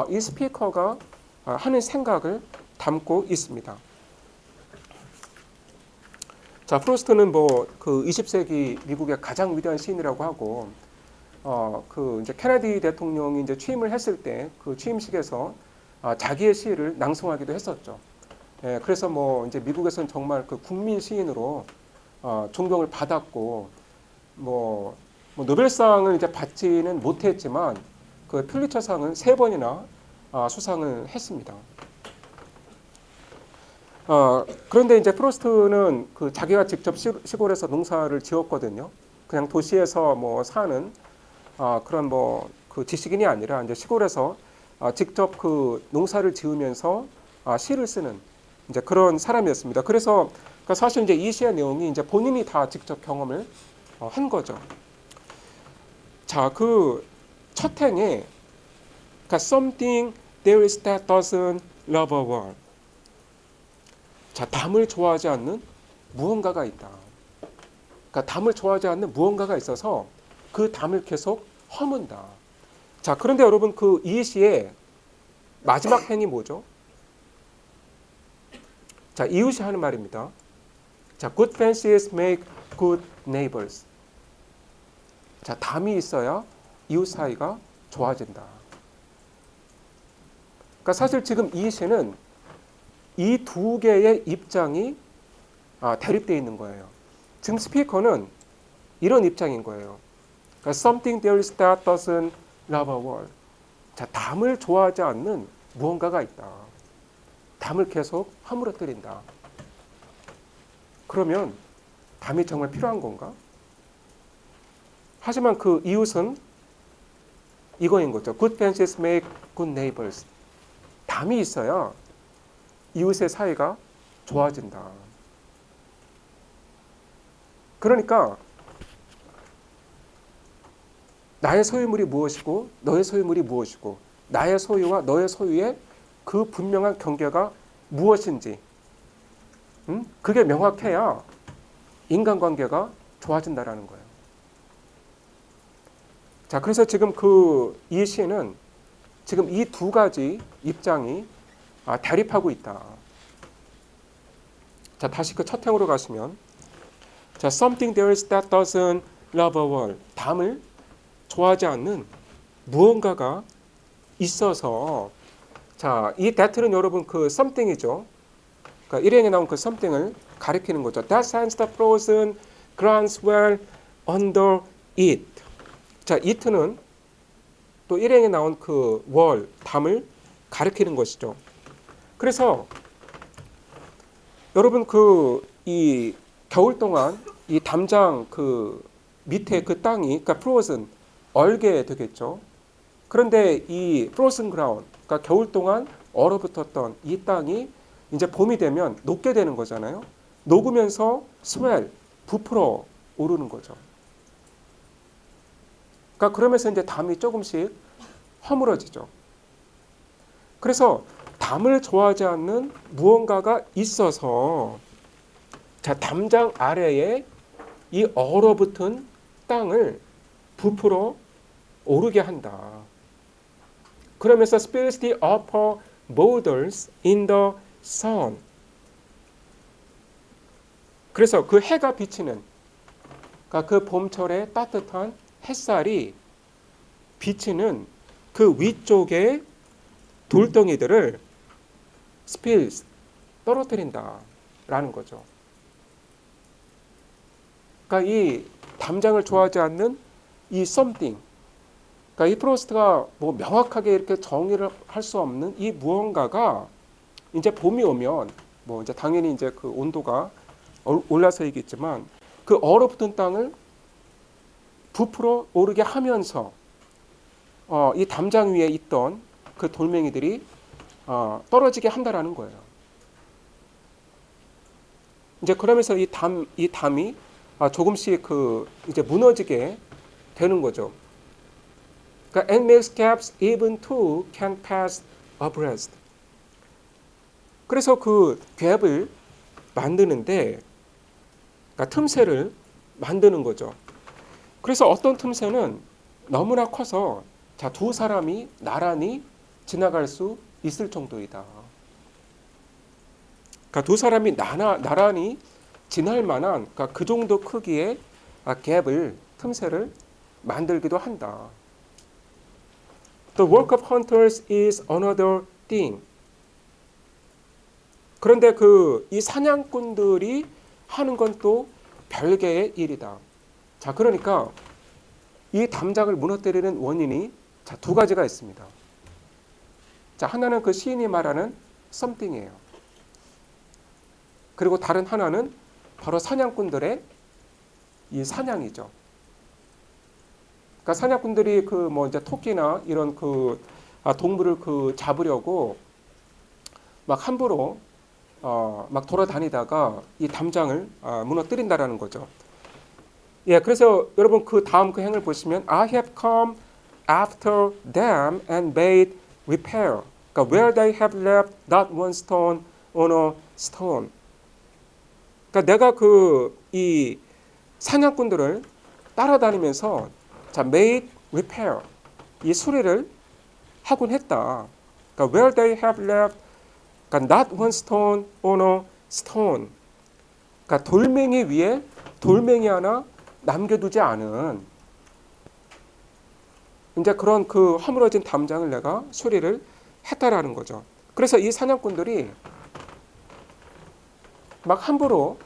이 스피커가 하는 생각을 담고 있습니다. 자, 프로스트는 뭐 그 20세기 미국의 가장 위대한 시인이라고 하고 그 이제 케네디 대통령이 이제 취임을 했을 때 그 취임식에서 자기의 시를 낭송하기도 했었죠. 예, 그래서 뭐 이제 미국에서는 정말 그 국민 시인으로 존경을 받았고 뭐 노벨상을 이제 받지는 못했지만 그 퓰리처상은 3번이나 수상을 했습니다. 그런데 이제 프로스트는 그 자기가 직접 시골에서 농사를 지었거든요. 그냥 도시에서 뭐 사는 그런 뭐 그 지식인이 아니라 이제 시골에서 직접 그 농사를 지으면서 시를 쓰는 이제 그런 사람이었습니다. 그래서 사실 이제 이 시의 내용이 이제 본인이 다 직접 경험을 한 거죠. 자, 그 첫 행에 그러니까 something there is that doesn't love a wall. 자, 담을 좋아하지 않는 무언가가 있다. 그러니까 담을 좋아하지 않는 무언가가 있어서 그 담을 계속 허문다. 자, 그런데 여러분 그 이 시의 마지막 행이 뭐죠? 자, 이웃이 하는 말입니다. 자, good fences make good neighbors. 자, 담이 있어야 이웃 사이가 좋아진다. 그러니까 사실 지금 이 시는 이 두 개의 입장이 대립되어 있는 거예요. 지금 스피커는 이런 입장인 거예요. 그러니까 something there is that doesn't love a wall. 자, 담을 좋아하지 않는 무언가가 있다. 담을 계속 허물어뜨린다. 그러면 담이 정말 필요한 건가? 하지만 그 이웃은 이거인 거죠. Good fences make good neighbors. 담이 있어야 이웃의 사이가 좋아진다. 그러니까 나의 소유물이 무엇이고 너의 소유물이 무엇이고 나의 소유와 너의 소유의 그 분명한 경계가 무엇인지 그게 명확해야 인간관계가 좋아진다라는 거예요. 자, 그래서 지금 이 시는 지금 이 두 가지 입장이 대립하고 있다. 자, 다시 그 첫 행으로 가시면 자, something there is that doesn't love a wall. 담을 좋아하지 않는 무언가가 있어서 자, 이 that는 여러분 그 something이죠. 그러니까 일행에 나온 그 something을 가리키는 거죠. That sends the frozen groundswell under it. 자, it는 또 일행에 나온 그 wall, 담을 가리키는 것이죠. 그래서 여러분 이 겨울 동안 이 담장 그 밑에 그 땅이 그러니까 frozen 얼게 되겠죠. 그런데 이 frozen ground 그러니까 겨울 동안 얼어붙었던 이 땅이 이제 봄이 되면 녹게 되는 거잖아요. 녹으면서 swell, 부풀어 오르는 거죠. 그러니까 그러면서 이제 담이 조금씩 허물어지죠. 그래서 담을 좋아하지 않는 무언가가 있어서 자, 담장 아래에 이 얼어붙은 땅을 부풀어 오르게 한다. 그러면서 spills the upper boulders in the sun. 그래서 그 해가 비치는, 그러니까 그 봄철의 따뜻한 햇살이 비치는 그 위쪽의 돌덩이들을 spills, 떨어뜨린다라는 거죠. 그러니까 이 담장을 좋아하지 않는 이 something, 그러니까 이 프로스트가 뭐 명확하게 이렇게 정의를 할 수 없는 이 무언가가 이제 봄이 오면 뭐 이제 당연히 이제 그 온도가 올라서이겠지만 그 얼어붙은 땅을 부풀어 오르게 하면서 이 담장 위에 있던 그 돌멩이들이 떨어지게 한다라는 거예요. 이제 그러면서 이 담이 조금씩 그 이제 무너지게 되는 거죠. 그러니까 and makes gaps even two can pass abreast. 그래서 그 갭을 만드는데, 그러니까 틈새를 만드는 거죠. 그래서 어떤 틈새는 너무나 커서 자, 두 사람이 나란히 지나갈 수 있을 정도이다. 그러니까 두 사람이 나란히 지날 만한, 그러니까 그 정도 크기의 갭을, 틈새를 만들기도 한다. The work of hunters is another thing. 그런데 이 사냥꾼들이 하는 건 또 별개의 일이다. 자, 그러니까 이 담장을 무너뜨리는 원인이 자, 두 가지가 있습니다. 자, 하나는 그 시인이 말하는 something이에요. 그리고 다른 하나는 바로 사냥꾼들의 이 사냥이죠. 그러니까 사냥꾼들이 그 뭐 이제 토끼나 이런 그 동물을 그 잡으려고 막 함부로 막 돌아다니다가 이 담장을 무너뜨린다라는 거죠. 예, 그래서 여러분 그 다음 그 행을 보시면 I have come after them and made repair. 그러니까 where they have left not one stone on a stone. 그러니까 내가 이 사냥꾼들을 따라다니면서 자, made repair, 이 수리를 하곤 했다. 그러니까 where they have left, 그러니까 not one stone on a stone. 그러니까 돌멩이 위에 돌멩이 하나 남겨두지 않은 이제 그런 그 허물어진 담장을 내가 수리를 했다라는 거죠. 그래서 이 사냥꾼들이 막 함부로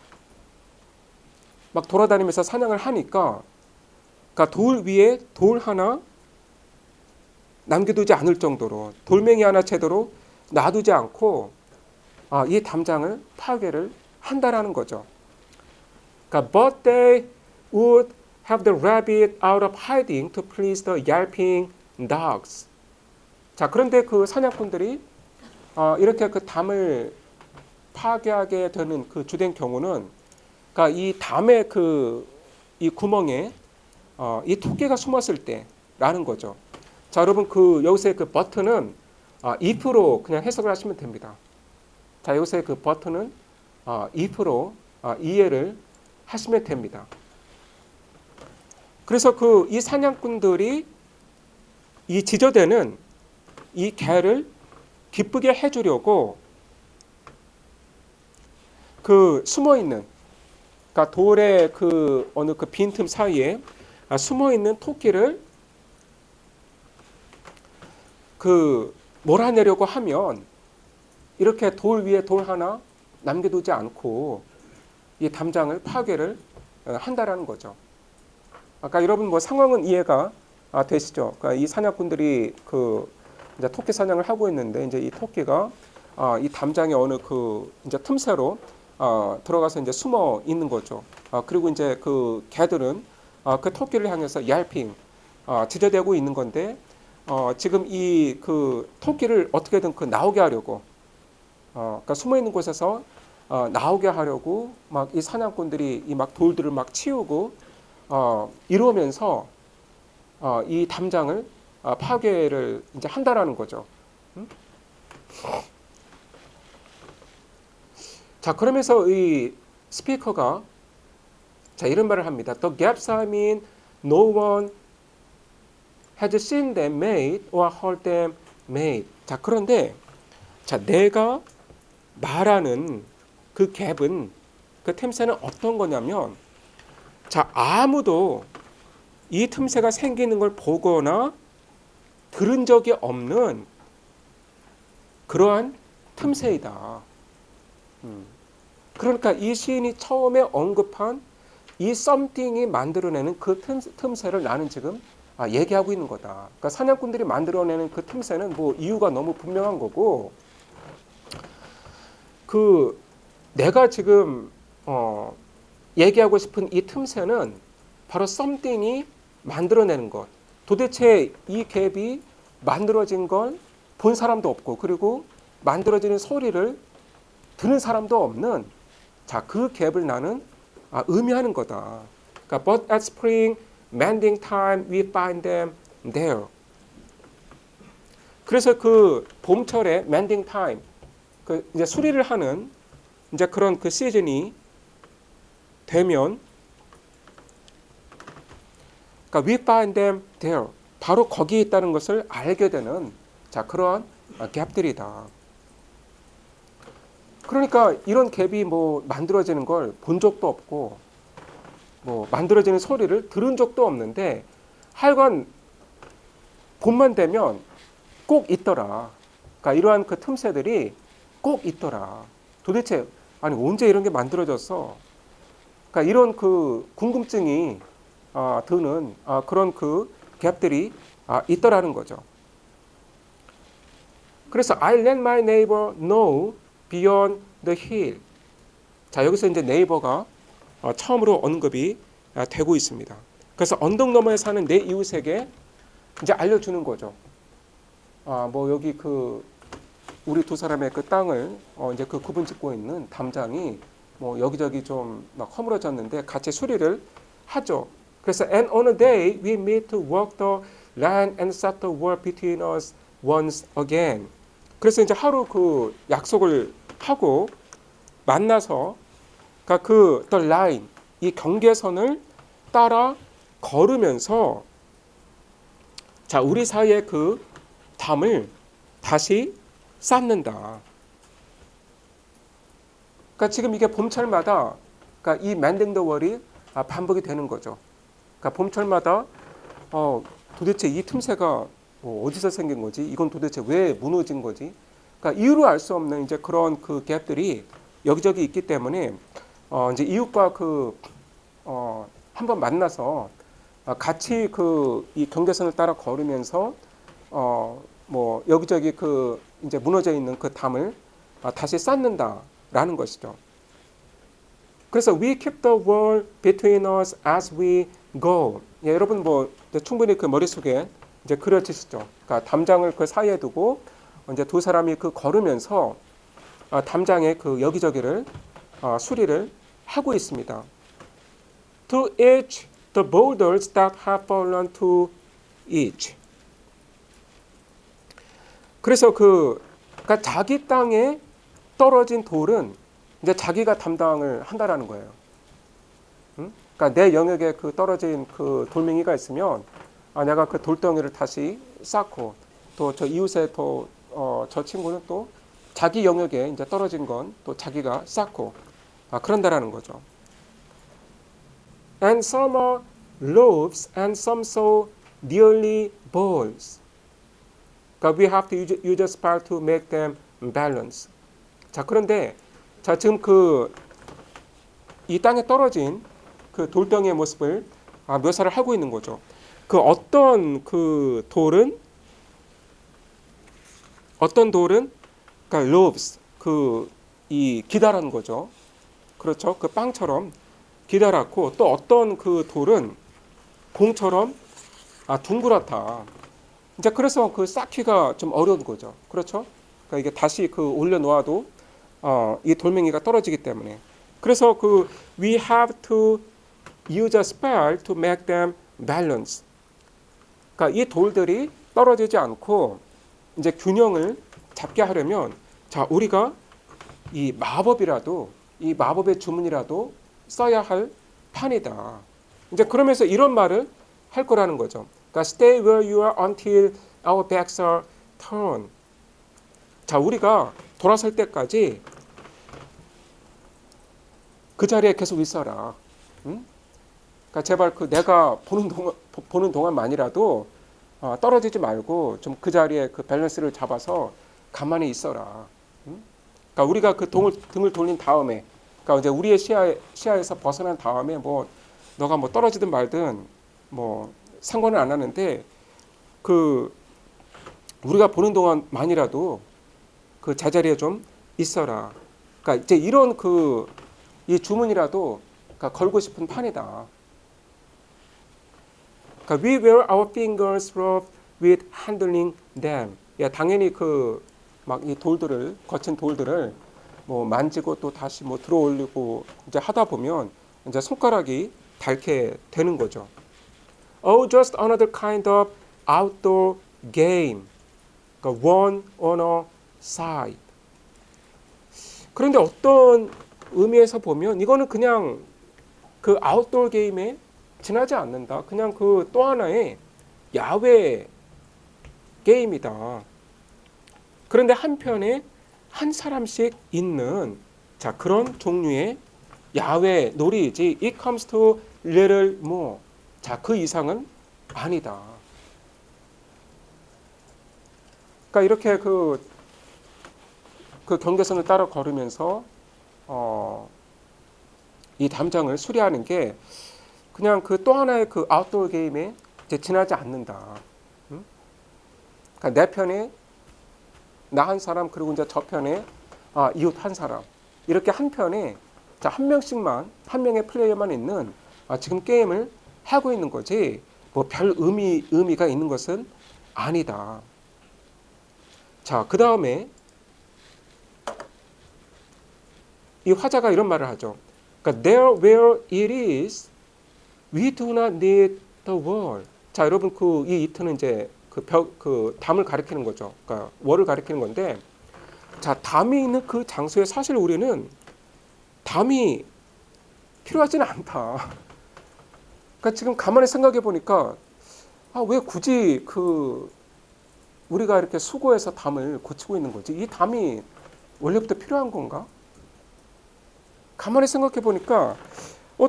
막 돌아다니면서 사냥을 하니까 그러니까 돌 위에 돌 하나 남겨두지 않을 정도로 돌멩이 하나 제대로 놔두지 않고 이 담장을 파괴를 한다라는 거죠. 그러니까 but they would have the rabbit out of hiding to please the yelping dogs. 자, 그런데 그 사냥꾼들이 이렇게 그 담을 파괴하게 되는 그 주된 경우는 그러니까 이 담의 이 구멍에 이 토끼가 숨었을 때라는 거죠. 자, 여러분 여기서의 그 버튼은 if로 그냥 해석을 하시면 됩니다. 자, 여기서의 그 버튼은 if로 이해를 하시면 됩니다. 그래서 이 사냥꾼들이 이 지저대는 이 개를 기쁘게 해주려고 숨어 있는, 그러니까 돌의 어느 빈틈 사이에 숨어 있는 토끼를 몰아내려고 하면 이렇게 돌 위에 돌 하나 남겨두지 않고 이 담장을 파괴를 한다라는 거죠. 아까 여러분 뭐 상황은 이해가 되시죠? 그러니까 이 사냥꾼들이 이제 토끼 사냥을 하고 있는데 이제 이 토끼가 이 담장의 어느 이제 틈새로 들어가서 이제 숨어 있는 거죠. 그리고 이제 그 개들은 그 토끼를 향해서 얄핑 지저대고 있는 건데 지금 이 그 토끼를 어떻게든 그 나오게 하려고 그러니까 숨어 있는 곳에서 나오게 하려고 막 이 사냥꾼들이 이 막 돌들을 막 치우고 이러면서 이 담장을 파괴를 이제 한다라는 거죠. 자, 그러면서 이 스피커가 자, 이런 말을 합니다. The gaps I mean no one has seen them made or heard them made. 자, 그런데 자, 내가 말하는 그 갭은 그 틈새는 어떤 거냐면 자, 아무도 이 틈새가 생기는 걸 보거나 들은 적이 없는 그러한 틈새이다. 그러니까 이 시인이 처음에 언급한 이 썸띵이 만들어내는 그 틈새를 나는 지금 얘기하고 있는 거다. 그러니까 사냥꾼들이 만들어내는 그 틈새는 뭐 이유가 너무 분명한 거고, 그 내가 지금 얘기하고 싶은 이 틈새는 바로 썸띵이 만들어내는 것. 도대체 이 갭이 만들어진 걸 본 사람도 없고, 그리고 만들어지는 소리를 듣는 사람도 없는 자, 그 갭을 나는 의미하는 거다. 그러니까 but at spring mending time we find them there. 그래서 그 봄철에 mending time 그 이제 수리를 하는 이제 그런 그 시즌이 되면 그러니까 we find them there. 바로 거기에 있다는 것을 알게 되는 자, 그러한 갭들이다. 그러니까 이런 갭이 뭐 만들어지는 걸 본 적도 없고 뭐 만들어지는 소리를 들은 적도 없는데 하여간 봄만 되면 꼭 있더라. 그러니까 이러한 그 틈새들이 꼭 있더라. 도대체 아니 언제 이런 게 만들어졌어? 그러니까 이런 그 궁금증이 드는 그런 그 갭들이 있더라는 거죠. 그래서 I let my neighbor know beyond the hill. 자, 여기서 이제 네이버가 처음으로 언급이 되고 있습니다. 그래서 언덕 너머에 사는 내 이웃에게 이제 알려주는 거죠. 뭐 여기 그 우리 두 사람의 그 땅을 이제 그 구분 짓고 있는 담장이 뭐 여기저기 좀 막 허물어졌는데 같이 수리를 하죠. 그래서 and on a day we meet to work the land and set the wall between us once again. 그래서 이제 하루 그 약속을 하고 만나서 그러니까 그 the line 이 경계선을 따라 걸으면서 자, 우리 사이의 그 담을 다시 쌓는다. 그러니까 지금 이게 봄철마다 그러니까 이 mending the wall이 반복이 되는 거죠. 그러니까 봄철마다 도대체 이 틈새가 어디서 생긴 거지? 이건 도대체 왜 무너진 거지? 그러니까 이유를 알 수 없는 이제 그런 그 갭들이 여기저기 있기 때문에 이제 이웃과 그 한번 만나서 같이 그 이 경계선을 따라 걸으면서 뭐 여기저기 그 이제 무너져 있는 그 담을 다시 쌓는다라는 것이죠. 그래서 we keep the wall between us as we go. 예, 여러분 뭐 충분히 그 머릿속에 이제 그려지시죠. 그러니까 담장을 그 사이에 두고 이제 두 사람이 그 걸으면서 담장의 그 여기저기를 수리를 하고 있습니다. To each the boulders that have fallen to each. 그래서 그러니까 자기 땅에 떨어진 돌은 이제 자기가 담당을 한다라는 거예요. 그러니까 내 영역에 그 떨어진 그 돌멩이가 있으면 내가 그 돌덩이를 다시 쌓고 또 저 이웃의 또 저 친구는 또 자기 영역에 이제 떨어진 건 또 자기가 쌓고 그런다라는 거죠. And some are loaves and some so nearly balls. 그러니까 we have to use a spell to make them balance. 자, 그런데 자, 지금 그 이 땅에 떨어진 그 돌덩이의 모습을 묘사를 하고 있는 거죠. 그 어떤 돌은 그러니까 loaves 그 이 기다란 거죠. 그렇죠. 그 빵처럼 기다랗고 또 어떤 그 돌은 공처럼 둥그렇다. 이제 그래서 그 쌓기가 좀 어려운 거죠. 그렇죠? 그러니까 이게 다시 그 올려놓아도 이 돌멩이가 떨어지기 때문에. 그래서 그 we have to use a spell to make them balance. 그러니까 이 돌들이 떨어지지 않고 이제 균형을 잡게 하려면 자 우리가 이 마법이라도 이 마법의 주문이라도 써야 할 판이다. 이제 그러면서 이런 말을 할 거라는 거죠. 그러니까 stay where you are until our backs are turned. 자 우리가 돌아설 때까지 그 자리에 계속 있어라. 응? 그러니까 제발 그 내가 보는 동안만이라도 떨어지지 말고 좀 그 자리에 그 밸런스를 잡아서 가만히 있어라. 응? 그러니까 우리가 그 등을 돌린 다음에, 그러니까 이제 우리의 시야에서 벗어난 다음에 뭐 너가 뭐 떨어지든 말든 뭐 상관은 안 하는데 그 우리가 보는 동안만이라도 그 제자리에 좀 있어라. 그러니까 이제 이런 그 이 주문이라도 그러니까 걸고 싶은 판이다. 그러니까 we wear our fingers rough with handling them. 야, 당연히 그 막 이 돌들을 거친 돌들을 뭐 만지고 또 다시 뭐 들어올리고 이제 하다 보면 이제 손가락이 닳게 되는 거죠. Oh, just another kind of outdoor game. 그러니까 one on a side. 그런데 어떤 의미에서 보면 이거는 그냥 그 아웃도어 게임에 지나지 않는다. 그냥 그 또 하나의 야외 게임이다. 그런데 한편에 한 사람씩 있는 자 그런 종류의 야외 놀이이지 it comes to little more. 자 그 이상은 아니다. 그러니까 이렇게 그 경계선을 따라 걸으면서 이 담장을 수리하는 게 그냥 그 또 하나의 그 아웃도어 게임에 이제 지나지 않는다. 응? 그러니까 내 편에 나 한 사람 그리고 이제 저 편에 이웃 한 사람 이렇게 한 편에 자 한 명씩만 한 명의 플레이어만 있는 지금 게임을 하고 있는 거지 뭐 별 의미가 있는 것은 아니다. 자 그 다음에 이 화자가 이런 말을 하죠. 그러니까 there where it is, we do not need the wall. 자, 여러분 이 it는 이제 그 담을 가리키는 거죠. 그러니까 wall을 가리키는 건데, 자 담이 있는 그 장소에 사실 우리는 담이 필요하지는 않다. 그러니까 지금 가만히 생각해 보니까 왜 굳이 우리가 이렇게 수고해서 담을 고치고 있는 거지? 이 담이 원래부터 필요한 건가? 가만히 생각해 보니까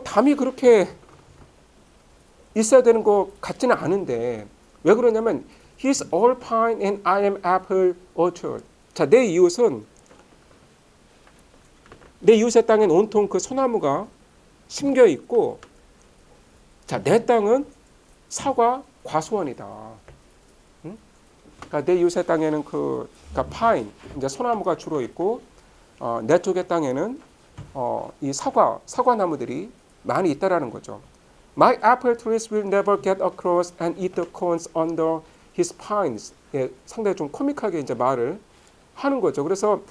담이 그렇게 있어야 되는 것 같지는 않은데 왜 그러냐면 He's all pine and I am apple orchard. 자, 내 이웃의 땅엔 온통 그 소나무가 심겨 있고 자, 내 땅은 사과 과수원이다. 응? 그러니까 내 이웃의 땅에는 그러니까 파인 이제 소나무가 주로 있고 내 쪽의 땅에는 이 사과나무들이 많이 있다라는 거죠. My apple trees will never get across and eat the cones under his pines. 예, 상당히 좀 코믹하게 이제 말을 하는 거죠. 그래서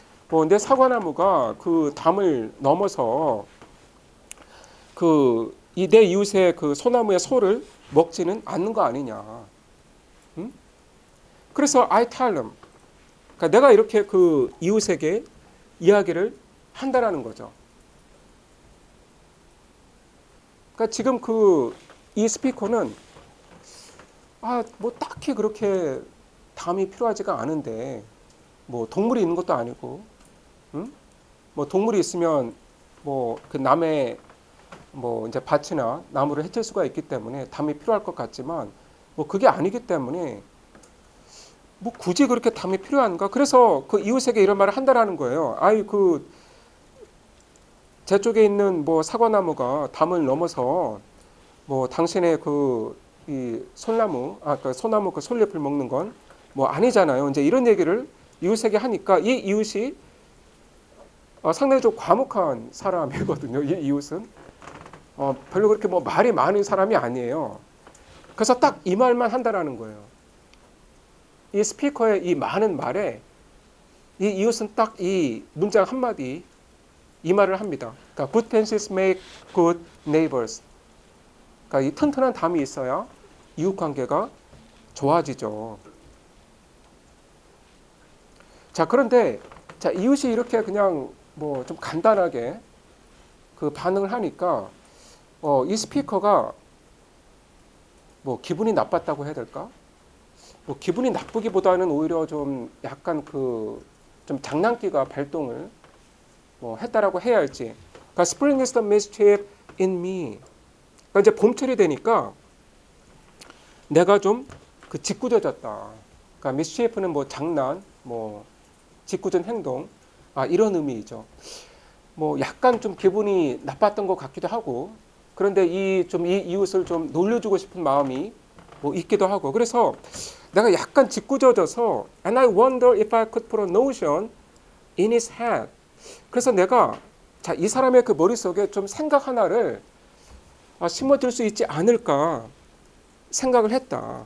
내 사과나무가 그 담을 넘어서 내 이웃의 그 소나무의 소를 먹지는 않는 거 아니냐. 응? 그래서 I tell them. 그러니까 내가 이렇게 그 이웃에게 이야기를 한다라는 거죠. 그러니까 지금 이 스피커는 뭐 딱히 그렇게 담이 필요하지가 않은데 뭐 동물이 있는 것도 아니고, 응? 뭐 동물이 있으면 뭐 그 남의 뭐 이제 밭이나 나무를 해칠 수가 있기 때문에 담이 필요할 것 같지만 뭐 그게 아니기 때문에 뭐 굳이 그렇게 담이 필요한가? 그래서 그 이웃에게 이런 말을 한다라는 거예요. 제 쪽에 있는 뭐 사과나무가 담을 넘어서 뭐 당신의 이 소나무 그 솔잎을 먹는 건 뭐 아니잖아요. 이제 이런 얘기를 이웃에게 하니까 이 이웃이 상당히 좀 과묵한 사람이거든요. 이 이웃은 별로 그렇게 뭐 말이 많은 사람이 아니에요. 그래서 딱 이 말만 한다라는 거예요. 이 스피커의 이 많은 말에 이 이웃은 딱 이 문장 한마디 이 말을 합니다. 그러니까 good fences make good neighbors. 그러니까 이 튼튼한 담이 있어야 이웃 관계가 좋아지죠. 자, 그런데 자, 이웃이 이렇게 그냥 뭐 좀 간단하게 그 반응을 하니까 이 스피커가 뭐 기분이 나빴다고 해야 될까? 뭐 기분이 나쁘기보다는 오히려 좀 약간 그 좀 장난기가 발동을 뭐 했다라고 해야 할지. 그러니까 spring is the mischief in me. 그러니까 이제 봄철이 되니까 내가 좀 그 짓궂어졌다. 그러니까 mischief는 뭐 장난, 뭐 짓궂은 행동, 이런 의미이죠. 뭐 약간 좀 기분이 나빴던 것 같기도 하고, 그런데 이 이웃을 좀 놀려주고 싶은 마음이 뭐 있기도 하고, 그래서 내가 약간 짓궂어져서 and I wonder if I could put a notion in his head. 그래서 내가 자, 이 사람의 그 머릿속에 좀 생각 하나를 심어줄 수 있지 않을까 생각을 했다.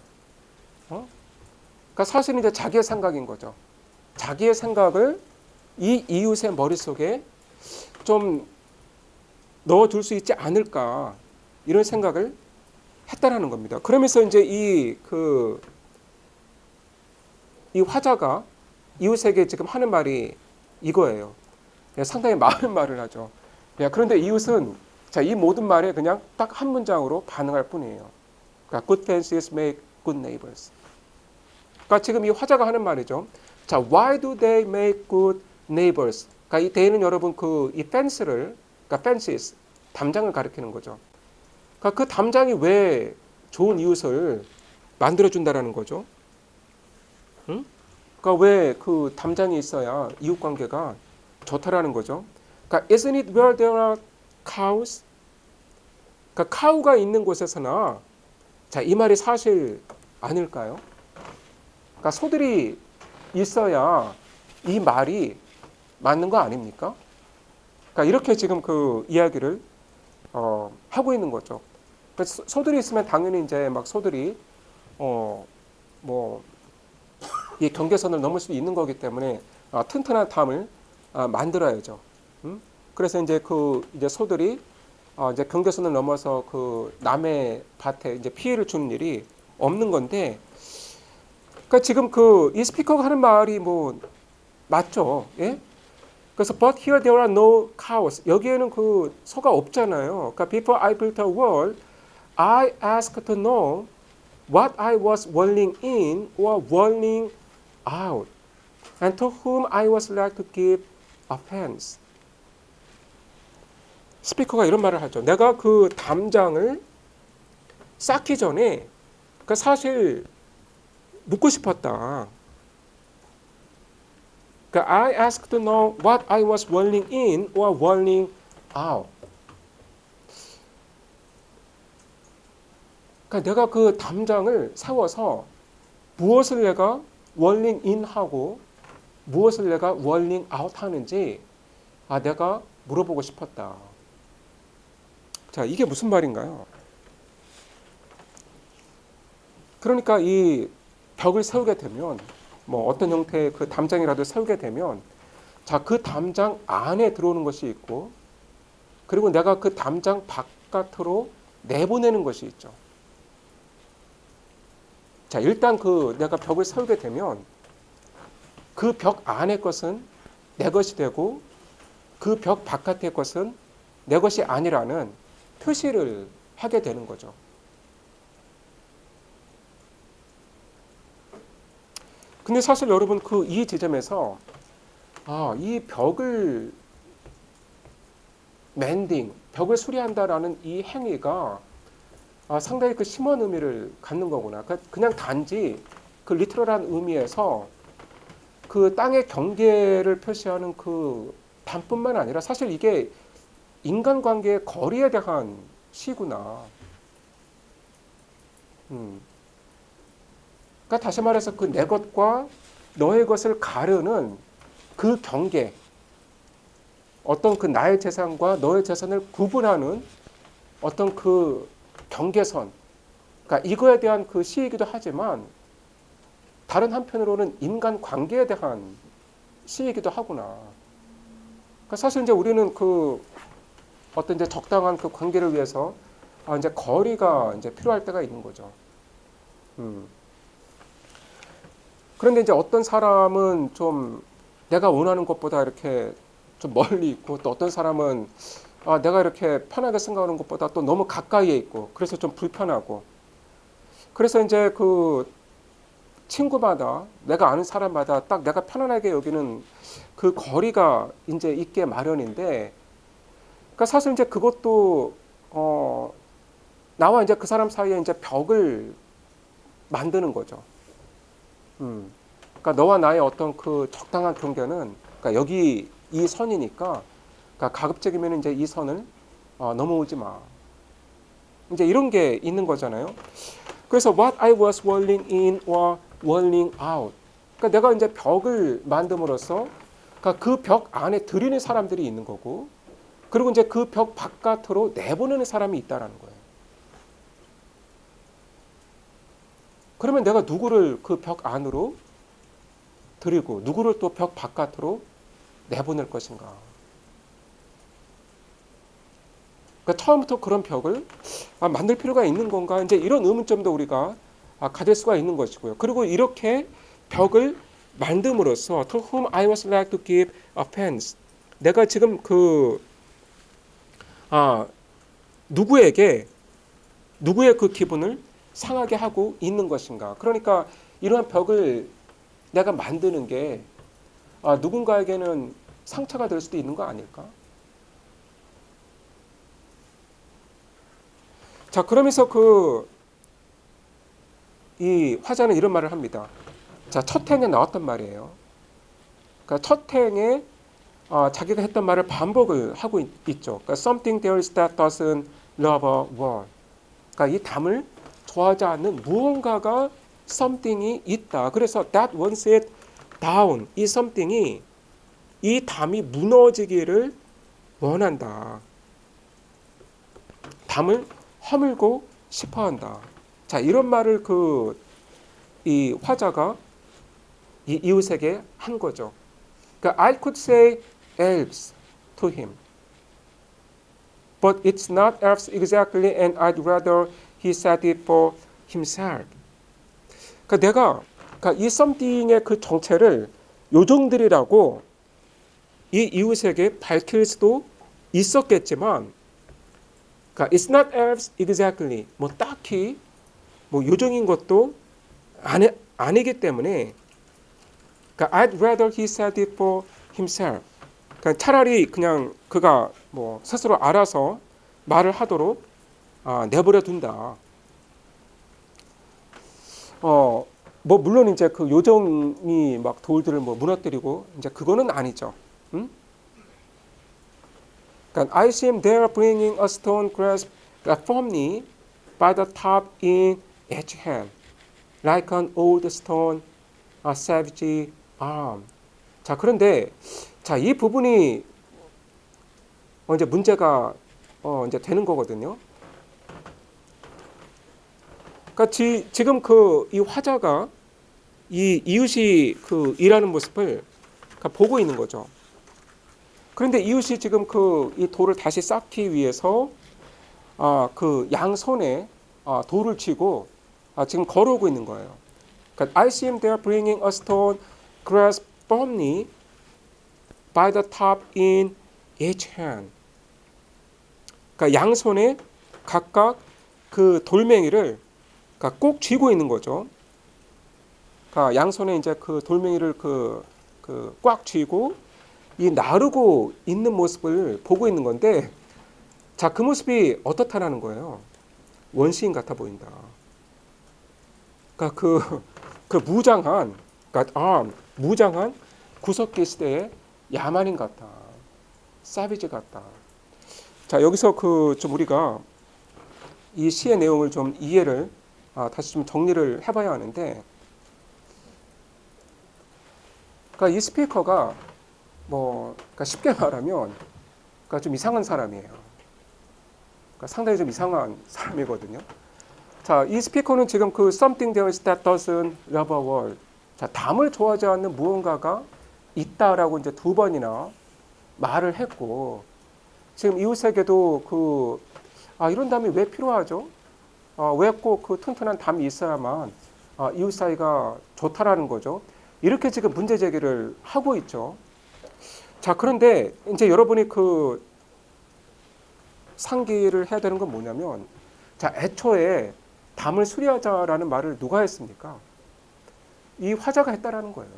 그러니까 사실은 이제 자기의 생각인 거죠. 자기의 생각을 이 이웃의 머릿속에 좀 넣어줄 수 있지 않을까 이런 생각을 했다라는 겁니다. 그러면서 이제 이 화자가 이웃에게 지금 하는 말이 이거예요. 상당히 많은 말을 하죠. 그런데 이웃은 자, 이 모든 말에 그냥 딱 한 문장으로 반응할 뿐이에요. 그러니까 good fences make good neighbors. 그러니까 지금 이 화자가 하는 말이죠. 자, why do they make good neighbors? 그러니까 이 they는 여러분 이 fence를, 그러니까 fences, 담장을 가리키는 거죠. 그러니까 그 담장이 왜 좋은 이웃을 만들어준다라는 거죠. 응? 그러니까 왜 그 담장이 있어야 이웃 관계가 좋다라는 거죠. 그러니까 isn't it where there are cows? 그러니까 카우가 있는 곳에서나 자, 이 말이 사실 아닐까요? 그러니까 소들이 있어야 이 말이 맞는 거 아닙니까? 그러니까 이렇게 지금 그 이야기를 하고 있는 거죠. 그러니까 소들이 있으면 당연히 이제 막 소들이 이 경계선을 넘을 수 있는 거기 때문에 튼튼한 담을 만들어야죠. 그래서 이제 이제 소들이 이제 경계선을 넘어서 그 남의 밭에 이제 피해를 주는 일이 없는 건데, 그러니까 지금 이 스피커가 하는 말이 뭐 맞죠? 예? 그래서 but here there are no cows. 여기에는 그 소가 없잖아요. 그러니까 before I built a wall, I asked to know what I was walling in or walling out, and to whom I was like to give offense. 스피커가 이런 말을 하죠. 내가 그 담장을 쌓기 전에 그 사실 묻고 싶었다. 그러니까 I asked to know what I was walling in or walling out. 그러니까 내가 그 담장을 세워서 무엇을 내가 walling in 하고 무엇을 내가 walling out 하는지 내가 물어보고 싶었다. 자, 이게 무슨 말인가요? 그러니까 이 벽을 세우게 되면 뭐 어떤 형태의 그 담장이라도 세우게 되면 자, 그 담장 안에 들어오는 것이 있고 그리고 내가 그 담장 바깥으로 내보내는 것이 있죠. 자, 일단 내가 벽을 세우게 되면 그 벽 안의 것은 내 것이 되고 그 벽 바깥의 것은 내 것이 아니라는 표시를 하게 되는 거죠. 근데 사실 여러분 이 지점에서 이 벽을 멘딩, 벽을 수리한다라는 이 행위가 상당히 그 심한 의미를 갖는 거구나. 그냥 단지 그 리트럴한 의미에서 그 땅의 경계를 표시하는 그 단뿐만 아니라 사실 이게 인간관계의 거리에 대한 시구나. 그러니까 다시 말해서 그 내 것과 너의 것을 가르는 그 경계, 어떤 그 나의 재산과 너의 재산을 구분하는 어떤 그 경계선, 그러니까 이거에 대한 그 시이기도 하지만 다른 한편으로는 인간 관계에 대한 시이기도 하구나. 그러니까 사실 이제 우리는 그 어떤 이제 적당한 그 관계를 위해서 이제 거리가 이제 필요할 때가 있는 거죠. 그런데 이제 어떤 사람은 좀 내가 원하는 것보다 이렇게 좀 멀리 있고, 또 어떤 사람은 내가 이렇게 편하게 생각하는 것보다 또 너무 가까이에 있고, 그래서 좀 불편하고. 그래서 이제 그 친구마다, 내가 아는 사람마다 딱 내가 편안하게 여기는 그 거리가 이제 있게 마련인데, 그러니까 사실 이제 그것도 나와 이제 그 사람 사이에 이제 벽을 만드는 거죠. 그러니까 너와 나의 어떤 그 적당한 경계는, 그러니까 여기 이 선이니까, 그러니까 가급적이면 이제 이 선을 넘어오지 마. 이제 이런 게 있는 거잖아요. 그래서 what I was walling in or walling out. 그러니까 내가 이제 벽을 만듦으로써 그러니까 그 벽 안에 들이는 사람들이 있는 거고, 그리고 이제 그 벽 바깥으로 내보내는 사람이 있다라는 거예요. 그러면 내가 누구를 그 벽 안으로 들이고 누구를 또 벽 바깥으로 내보낼 것인가? 그러니까 처음부터 그런 벽을 만들 필요가 있는 건가? 이제 이런 의문점도 우리가 가질 수가 있는 것이고요. 그리고 이렇게 벽을 만듦으로써 to whom I was like to give offense. 내가 지금 누구에게 누구의 그 기분을 상하게 하고 있는 것인가? 그러니까 이러한 벽을 내가 만드는 게 누군가에게는 상처가 될 수도 있는 거 아닐까? 자, 그러면서 이 화자는 이런 말을 합니다. 자, 첫 행에 나왔단 말이에요. 그러니까 첫 행에 자기가 했던 말을 반복을 하고 있죠. 그러니까 something there is that doesn't love a word. 그러니까 이 담을 좋아하지 않는 무언가가 something이 있다. 그래서 that wants it down. 이 something이 이 담이 무너지기를 원한다. 담을 허물고 싶어한다. 자, 이런 말을 이 화자가 이 이웃에게 한 거죠. 그러니까 I could say else to him, but it's not else exactly, and I'd rather he said it for himself. 그러니까 이 something의 그 정체를 요정들이라고 이 이웃에게 밝힐 수도 있었겠지만, 그러니까 it's not else exactly, 뭐 딱히 뭐 요정인 것도 아니기 때문에, 그러니까 I'd rather he said it for himself. 그러니까 차라리 그냥 그가 뭐 스스로 알아서 말을 하도록 내버려 둔다. 뭐 물론 이제 그 요정이 막 돌들을 뭐 무너뜨리고 이제 그거는 아니죠. 그러니까 I see him there bringing a stone grasp firmly by the top in each hand, like an old stone, a savage arm. 자, 그런데 자, 이 부분이 이제 문제가 이제 되는 거거든요. 그러니까 지금 이 화자가 이 이웃이 일하는 모습을 보고 있는 거죠. 그런데 이웃이 지금 이 돌을 다시 쌓기 위해서 양손에 돌을 쥐고 지금 걸어오고 있는 거예요. 그러니까 I see him there bringing a stone grasped firmly by the top in each hand. 그러니까 양손에 각각 그 돌멩이를 꼭 쥐고 있는 거죠. 그러니까 양손에 이제 그 돌멩이를 꽉 쥐고 이 나르고 있는 모습을 보고 있는 건데, 자, 그 모습이 어떻다라는 거예요. 원시인 같아 보인다. 그러니까 무장한, 그러니까 무장한 구석기 시대의 야만인 같다. 사비지 같다. 자, 여기서 좀 우리가 이 시의 내용을 좀 이해를 다시 좀 정리를 해봐야 하는데, 그러니까 이 스피커가 그러니까 쉽게 말하면 그러니까 좀 이상한 사람이에요. 그러니까 상당히 좀 이상한 사람이거든요. 자, 이 스피커는 지금 something there is that doesn't love a word. 자, 담을 좋아하지 않는 무언가가 있다라고 이제 2번이나 말을 했고, 지금 이웃에게도 이런 담이 왜 필요하죠? 왜 꼭 그 튼튼한 담이 있어야만 이웃 사이가 좋다라는 거죠. 이렇게 지금 문제 제기를 하고 있죠. 자, 그런데 이제 여러분이 그 상기를 해야 되는 건 뭐냐면, 자, 애초에 담을 수리하자라는 말을 누가 했습니까? 이 화자가 했다라는 거예요.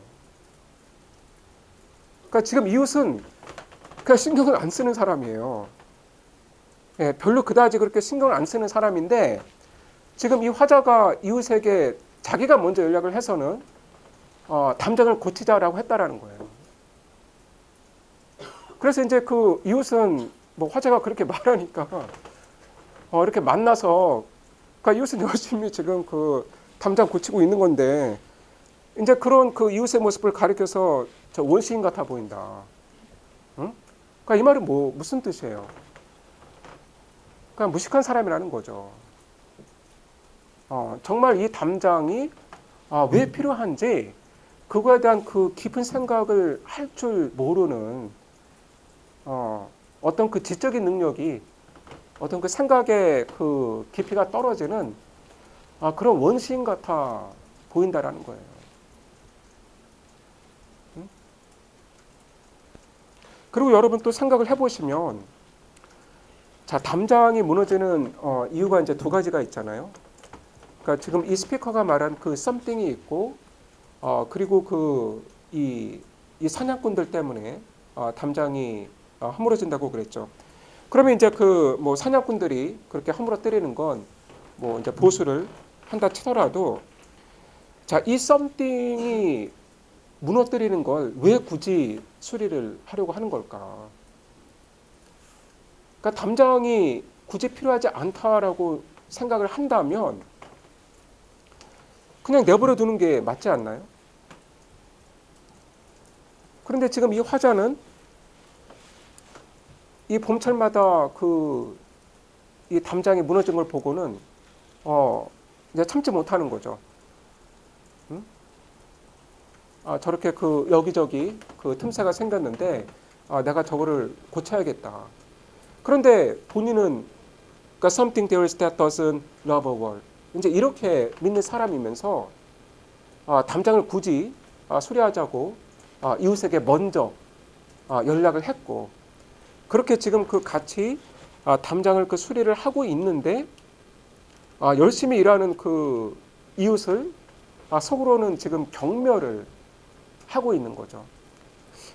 그러니까 지금 이웃은 그냥 신경을 안 쓰는 사람이에요. 예, 별로 그다지 그렇게 신경을 안 쓰는 사람인데, 지금 이 화자가 이웃에게 자기가 먼저 연락을 해서는 담장을 고치자라고 했다라는 거예요. 그래서 이제 그 이웃은 뭐 화자가 그렇게 말하니까 이렇게 만나서, 그러니까 이웃은 열심히 지금 그 담장 고치고 있는 건데, 이제 그런 그 이웃의 모습을 가리켜서 저 원시인 같아 보인다. 응? 그러니까 이 말은 무슨 뜻이에요? 그냥 무식한 사람이라는 거죠. 정말 이 담장이 왜 필요한지 그거에 대한 그 깊은 생각을 할 줄 모르는 어떤 그 지적인 능력이, 어떤 그 생각의 그 깊이가 떨어지는 그런 원시인 같아 보인다라는 거예요. 응? 그리고 여러분 또 생각을 해보시면, 자, 담장이 무너지는 이유가 이제 2가지가 있잖아요. 그러니까 지금 이 스피커가 말한 그 something이 있고, 그리고 이 사냥꾼들 때문에 담장이 허물어진다고 그랬죠. 그러면 이제 뭐 사냥꾼들이 그렇게 허물어뜨리는 건 뭐 이제 보수를 한다 치더라도, 자, 이 something이 무너뜨리는 걸 왜 굳이 수리를 하려고 하는 걸까? 그러니까 담장이 굳이 필요하지 않다라고 생각을 한다면 그냥 내버려 두는 게 맞지 않나요? 그런데 지금 이 화자는 이 봄철마다 이 담장이 무너진 걸 보고는 이제 참지 못하는 거죠. 응? 저렇게 여기저기 틈새가 생겼는데 내가 저거를 고쳐야겠다. 그런데 본인은 그러니까 something there is that doesn't love a world, 이제 이렇게 믿는 사람이면서 담장을 굳이 수리하자고 이웃에게 먼저 연락을 했고, 그렇게 지금 같이 담장을 수리를 하고 있는데, 열심히 일하는 그 이웃을 속으로는 지금 경멸을 하고 있는 거죠.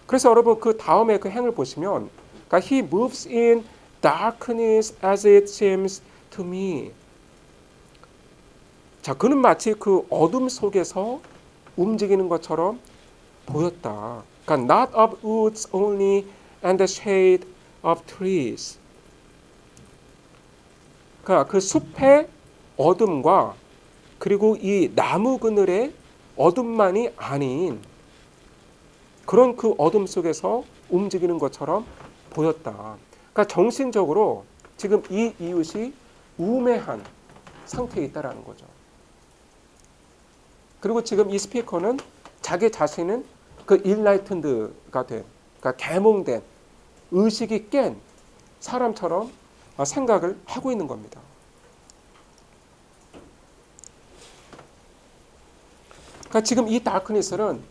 그래서 여러분 그 다음에 그 행을 보시면, 그러니까 he moves in darkness as it seems to me. 자, 그는 마치 그 어둠 속에서 움직이는 것처럼 보였다. 그러니까 not of woods only and the shade of trees. 그러니까 그 숲의 어둠과 그리고 이 나무 그늘의 어둠만이 아닌 그런 그 어둠 속에서 움직이는 것처럼 보였다. 그러니까 정신적으로 지금 이 이웃이 우매한 상태에 있다라는 거죠. 그리고 지금 이 스피커는 자기 자신은 그 일라이튼드가 된, 그러니까 계몽된, 의식이 깬 사람처럼 생각을 하고 있는 겁니다. 그러니까 지금 이 다크니스는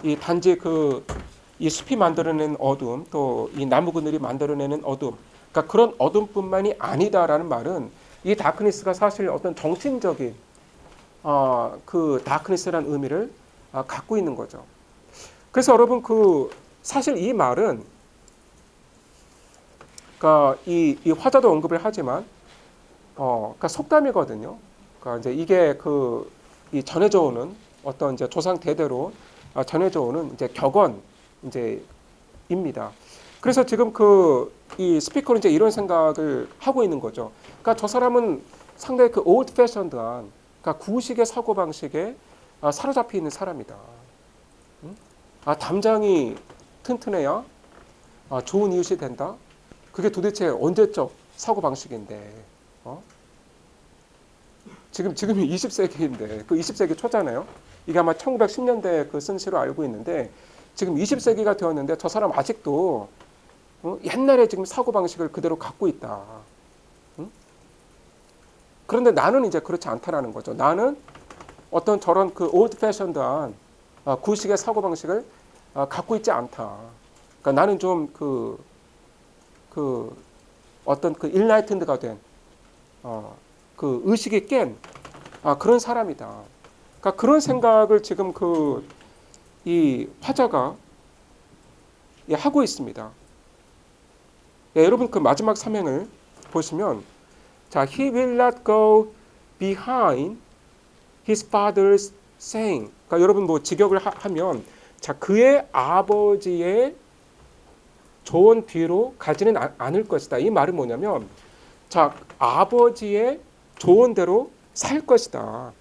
이 단지 이 숲이 만들어낸 어둠, 또 이 나무 그늘이 만들어내는 어둠, 그러니까 그런 어둠뿐만이 아니다라는 말은, 이 다크니스가 사실 어떤 정신적인 그 다크니스라는 의미를 갖고 있는 거죠. 그래서 여러분 사실 이 말은, 그러니까 이 화자도 언급을 하지만 그러니까 속담이거든요. 그러니까 이제 이게 이 전해져 오는 어떤 이제 조상 대대로 전해져 오는 이제 격언 입니다. 그래서 지금 이 스피커는 이제 이런 생각을 하고 있는 거죠. 그러니까 저 사람은 상당히 old fashioned한, 그러니까 구식의 사고 방식에 사로잡혀 있는 사람이다. 담장이 튼튼해야 좋은 이웃이 된다. 그게 도대체 언제적 사고 방식인데? 지금이 20세기인데 그 20세기 초잖아요. 이게 아마 1910년대 그 쓴 시로 알고 있는데 지금 20세기가 되었는데 저 사람 아직도 옛날에 지금 사고 방식을 그대로 갖고 있다. 응? 그런데 나는 이제 그렇지 않다라는 거죠. 나는 어떤 저런 그 올드 패션드한 구식의 사고 방식을 갖고 있지 않다. 그러니까 나는 좀 그 어떤 그 일라이튼드가 된 그 의식이 깬 그런 사람이다. 그러니까 그런 생각을 지금 이 화자가 하고 있습니다. 여러분 그 마지막 사명을 보시면 자, he will not go behind his father's saying. 그러니까 여러분 뭐 직역을 하면 자, 그의 아버지의 조언 뒤로 가지는 않을 것이다. 이 말은 뭐냐면 자, 아버지의 조언대로 살 것이다.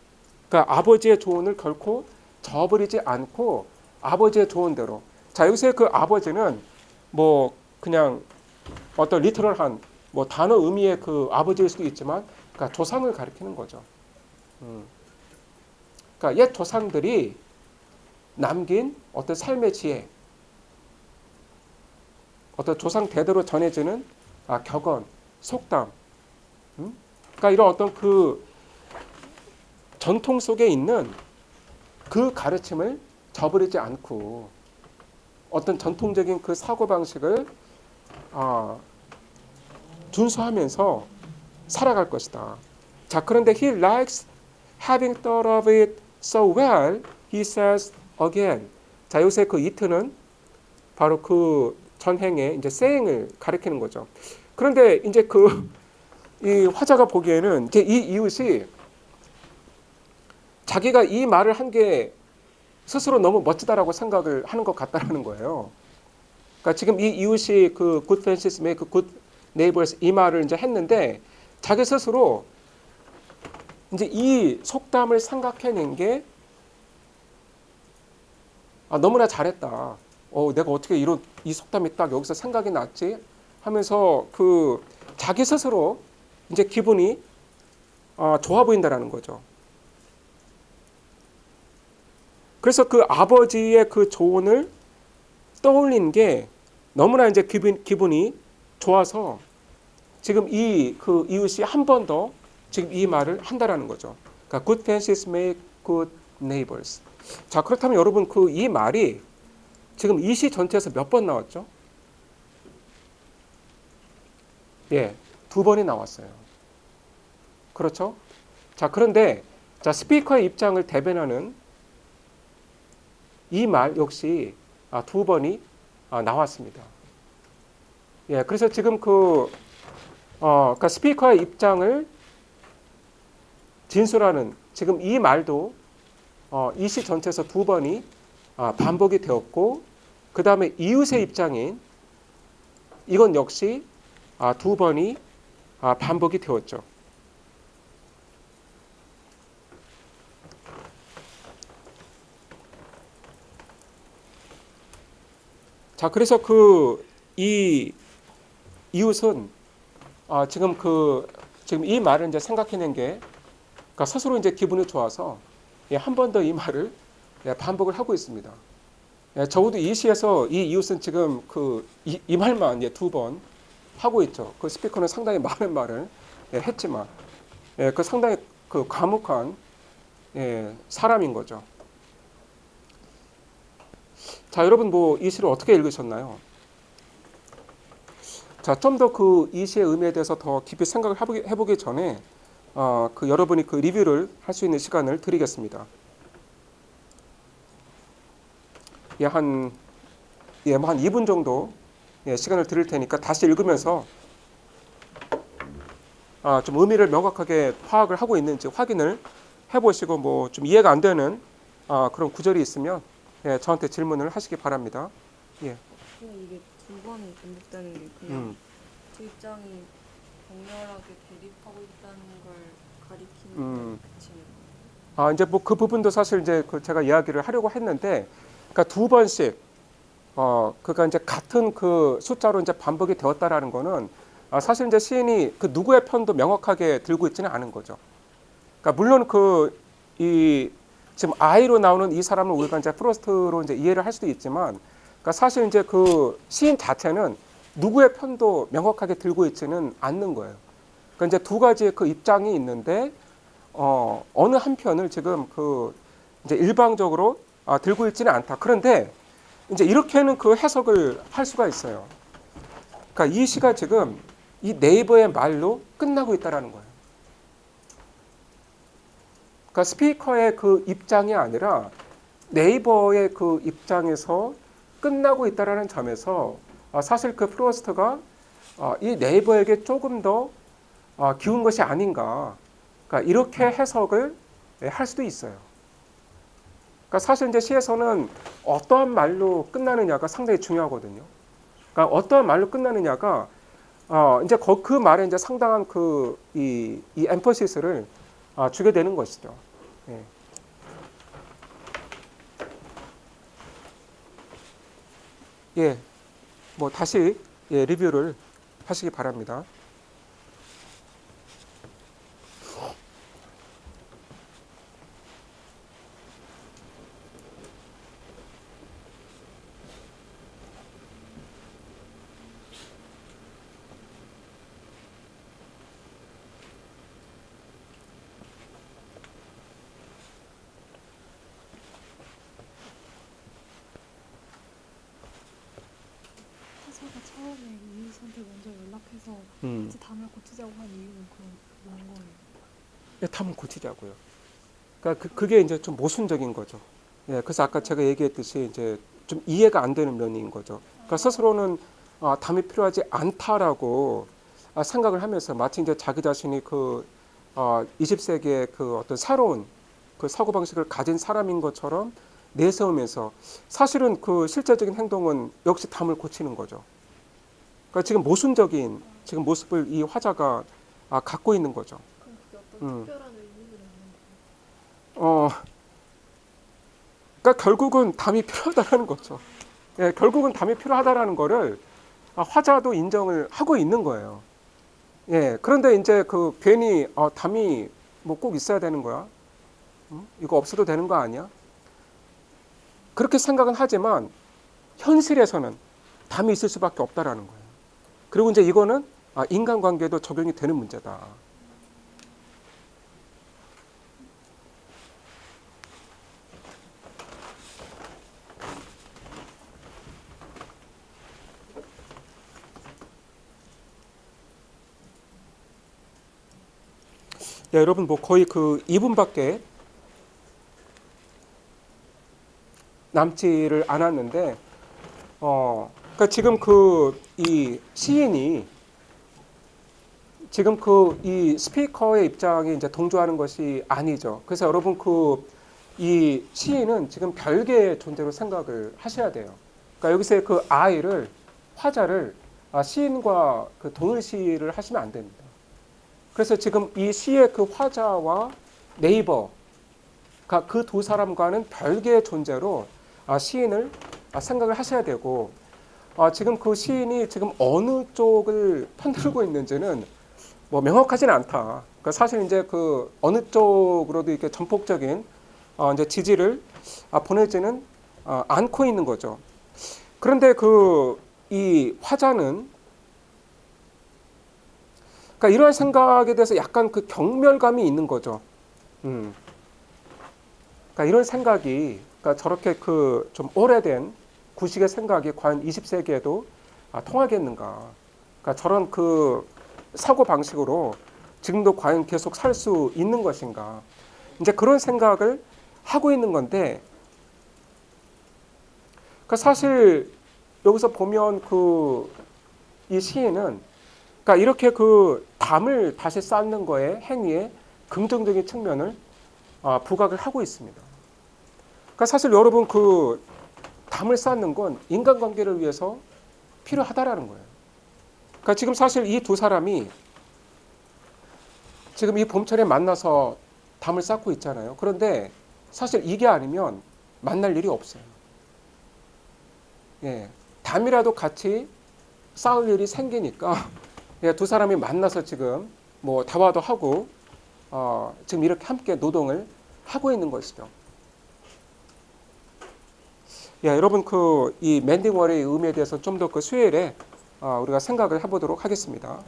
그러니까 아버지의 조언을 결코 저버리지 않고 아버지의 조언대로. 자, 여기서 그 아버지는 뭐 그냥 어떤 리터럴한 뭐 단어 의미의 그 아버지일 수도 있지만 그러니까 조상을 가리키는 거죠. 그러니까 옛 조상들이 남긴 어떤 삶의 지혜, 어떤 조상 대대로 전해지는 격언, 속담. 그러니까 이런 어떤 그 전통 속에 있는 그 가르침을 저버리지 않고 어떤 전통적인 그 사고 방식을 준수하면서 살아갈 것이다. 자, 그런데 he likes having thought of it so well, he says again. 자, 요새 그 it는 바로 그 전행의 이제 saying을 가리키는 거죠. 그런데 이제 이 화자가 보기에는 이제 이 이웃이 자기가 이 말을 한 게 스스로 너무 멋지다라고 생각을 하는 것 같다라는 거예요. 그러니까 지금 이 이웃이 그 good friends make good neighbors 이 말을 이제 했는데 자기 스스로 이제 이 속담을 생각해낸 게 너무나 잘했다. 내가 어떻게 이 속담이 딱 여기서 생각이 났지? 하면서 그 자기 스스로 이제 기분이 좋아 보인다라는 거죠. 그래서 그 아버지의 그 조언을 떠올린 게 너무나 이제 기분이 좋아서 지금 그 이웃이 한 번 더 지금 이 말을 한다라는 거죠. 그러니까 good fences make good neighbors. 자, 그렇다면 여러분 이 말이 지금 이 시 전체에서 몇 번 나왔죠? 예, 2번이 나왔어요. 그렇죠? 자, 그런데 자, 스피커의 입장을 대변하는 이 말 역시 2번이 나왔습니다. 예, 그래서 지금 그러니까 스피커의 입장을 진술하는 지금 이 말도 이 시 전체에서 2번이 반복이 되었고, 그 다음에 이웃의 입장인 이건 역시 2번이 반복이 되었죠. 자, 그래서 이 이웃은 지금 이 말을 이제 생각해낸 게 그러니까 스스로 이제 기분이 좋아서 한 번 더 이 말을 반복을 하고 있습니다. 적어도 이 시에서 이 이웃은 지금 이 말만 2번 하고 있죠. 그 스피커는 상당히 많은 말을 했지만 그 상당히 과묵한 사람인 거죠. 자, 여러분 뭐 이 시를 어떻게 읽으셨나요? 자, 좀 더 이 시의 의미에 대해서 더 깊이 생각을 해보기 전에 여러분이 리뷰를 할 수 있는 시간을 드리겠습니다. 한 2분 정도 시간을 드릴 테니까 다시 읽으면서 좀 의미를 명확하게 파악을 하고 있는지 확인을 해보시고 뭐 좀 이해가 안 되는 그런 구절이 있으면 저한테 질문을 하시기 바랍니다. 예. 그냥 이게 2번이 반복되는 게 그냥 두 입장이 격렬하게 대립하고 있다는 걸 가리키는 그치는 이제 뭐 그 부분도 사실 이제 제가 이야기를 하려고 했는데, 그러니까 2번씩 그러니까 이제 같은 숫자로 이제 반복이 되었다라는 거는 사실 이제 시인이 누구의 편도 명확하게 들고 있지는 않은 거죠. 그러니까 물론 이 지금 I로 나오는 이 사람을 우리가 이제 프로스트로 이제 이해를 할 수도 있지만, 그러니까 사실 이제 그 시인 자체는 누구의 편도 명확하게 들고 있지는 않는 거예요. 그러니까 이제 두 가지의 그 입장이 있는데 어느 한 편을 지금 그 이제 일방적으로 들고 있지는 않다. 그런데 이제 이렇게는 그 해석을 할 수가 있어요. 그러니까 이 시가 지금 이 네이버의 말로 끝나고 있다라는 거예요. 그러니까 스피커의 그 입장이 아니라 네이버의 그 입장에서 끝나고 있다라는 점에서 사실 그 프로스트가 이 네이버에게 조금 더 기운 것이 아닌가, 그러니까 이렇게 해석을 할 수도 있어요. 그러니까 사실 이제 시에서는 어떠한 말로 끝나느냐가 상당히 중요하거든요. 그러니까 어떠한 말로 끝나느냐가 이제 그 말에 이제 상당한 이 엠퍼시스를 주게 되는 것이죠. 예. 예, 뭐 다시 리뷰를 하시기 바랍니다. 타사가 처음에 이웃한테 먼저 연락해서 같이 담을 고치자고 한 이유는 그런 거예요. 예, 담을 고치자고요. 그러니까 그게 이제 좀 모순적인 거죠. 예, 그래서 아까 제가 얘기했듯이 이제 좀 이해가 안 되는 면인 거죠. 그러니까 스스로는 담이 필요하지 않다라고 생각을 하면서 마치 이제 자기 자신이 20세기의 그 어떤 새로운 그 사고 방식을 가진 사람인 것처럼 내세우면서 사실은 그 실제적인 행동은 역시 담을 고치는 거죠. 그러니까 지금 모순적인 지금 모습을 이 화자가 갖고 있는 거죠. 그럼 그게 어떤 특별한 의미를 있는 거예요? 그러니까 결국은 담이 필요하다라는 거죠. 예, 결국은 담이 필요하다라는 거를 화자도 인정을 하고 있는 거예요. 예, 그런데 이제 괜히 담이 뭐 꼭 있어야 되는 거야? 이거 없어도 되는 거 아니야? 그렇게 생각은 하지만 현실에서는 담이 있을 수밖에 없다라는 거예요. 그리고 이제 이거는 인간관계에도 적용이 되는 문제다. 네, 여러분 뭐 거의 2분밖에 남지를 않았는데, 그러니까 지금 이 시인이 지금 이 스피커의 입장에 이제 동조하는 것이 아니죠. 그래서 여러분 이 시인은 지금 별개의 존재로 생각을 하셔야 돼요. 그러니까 여기서의 I를 화자를 시인과 동일시를 하시면 안 됩니다. 그래서 지금 이 시의 화자와 네이버 그 두 사람과는 별개의 존재로 시인을 생각을 하셔야 되고, 지금 그 시인이 지금 어느 쪽을 편들고 있는지는 뭐 명확하지는 않다. 그러니까 사실 이제 어느 쪽으로도 이렇게 전폭적인 이제 지지를 보내지는 않고 있는 거죠. 그런데 이 화자는 그러니까 이러한 생각에 대해서 약간 경멸감이 있는 거죠. 그러니까 이런 생각이, 그러니까 저렇게 좀 오래된 구식의 생각이 과연 20세기에도 통하겠는가? 그러니까 저런 사고 방식으로 지금도 과연 계속 살 수 있는 것인가? 이제 그런 생각을 하고 있는 건데, 그러니까 사실 여기서 보면 이 시인은 그러니까 이렇게 담을 다시 쌓는 거에 행위에 긍정적인 측면을 부각을 하고 있습니다. 그러니까 사실 여러분 담을 쌓는 건 인간관계를 위해서 필요하다라는 거예요. 그러니까 지금 사실 이 두 사람이 지금 이 봄철에 만나서 담을 쌓고 있잖아요. 그런데 사실 이게 아니면 만날 일이 없어요. 예, 담이라도 같이 쌓을 일이 생기니까 두 사람이 만나서 지금 뭐 대화도 하고 지금 이렇게 함께 노동을 하고 있는 것이죠. 야, 여러분 이 멘딩 월의 의미에 대해서 좀 더 그 수요일에 우리가 생각을 해보도록 하겠습니다.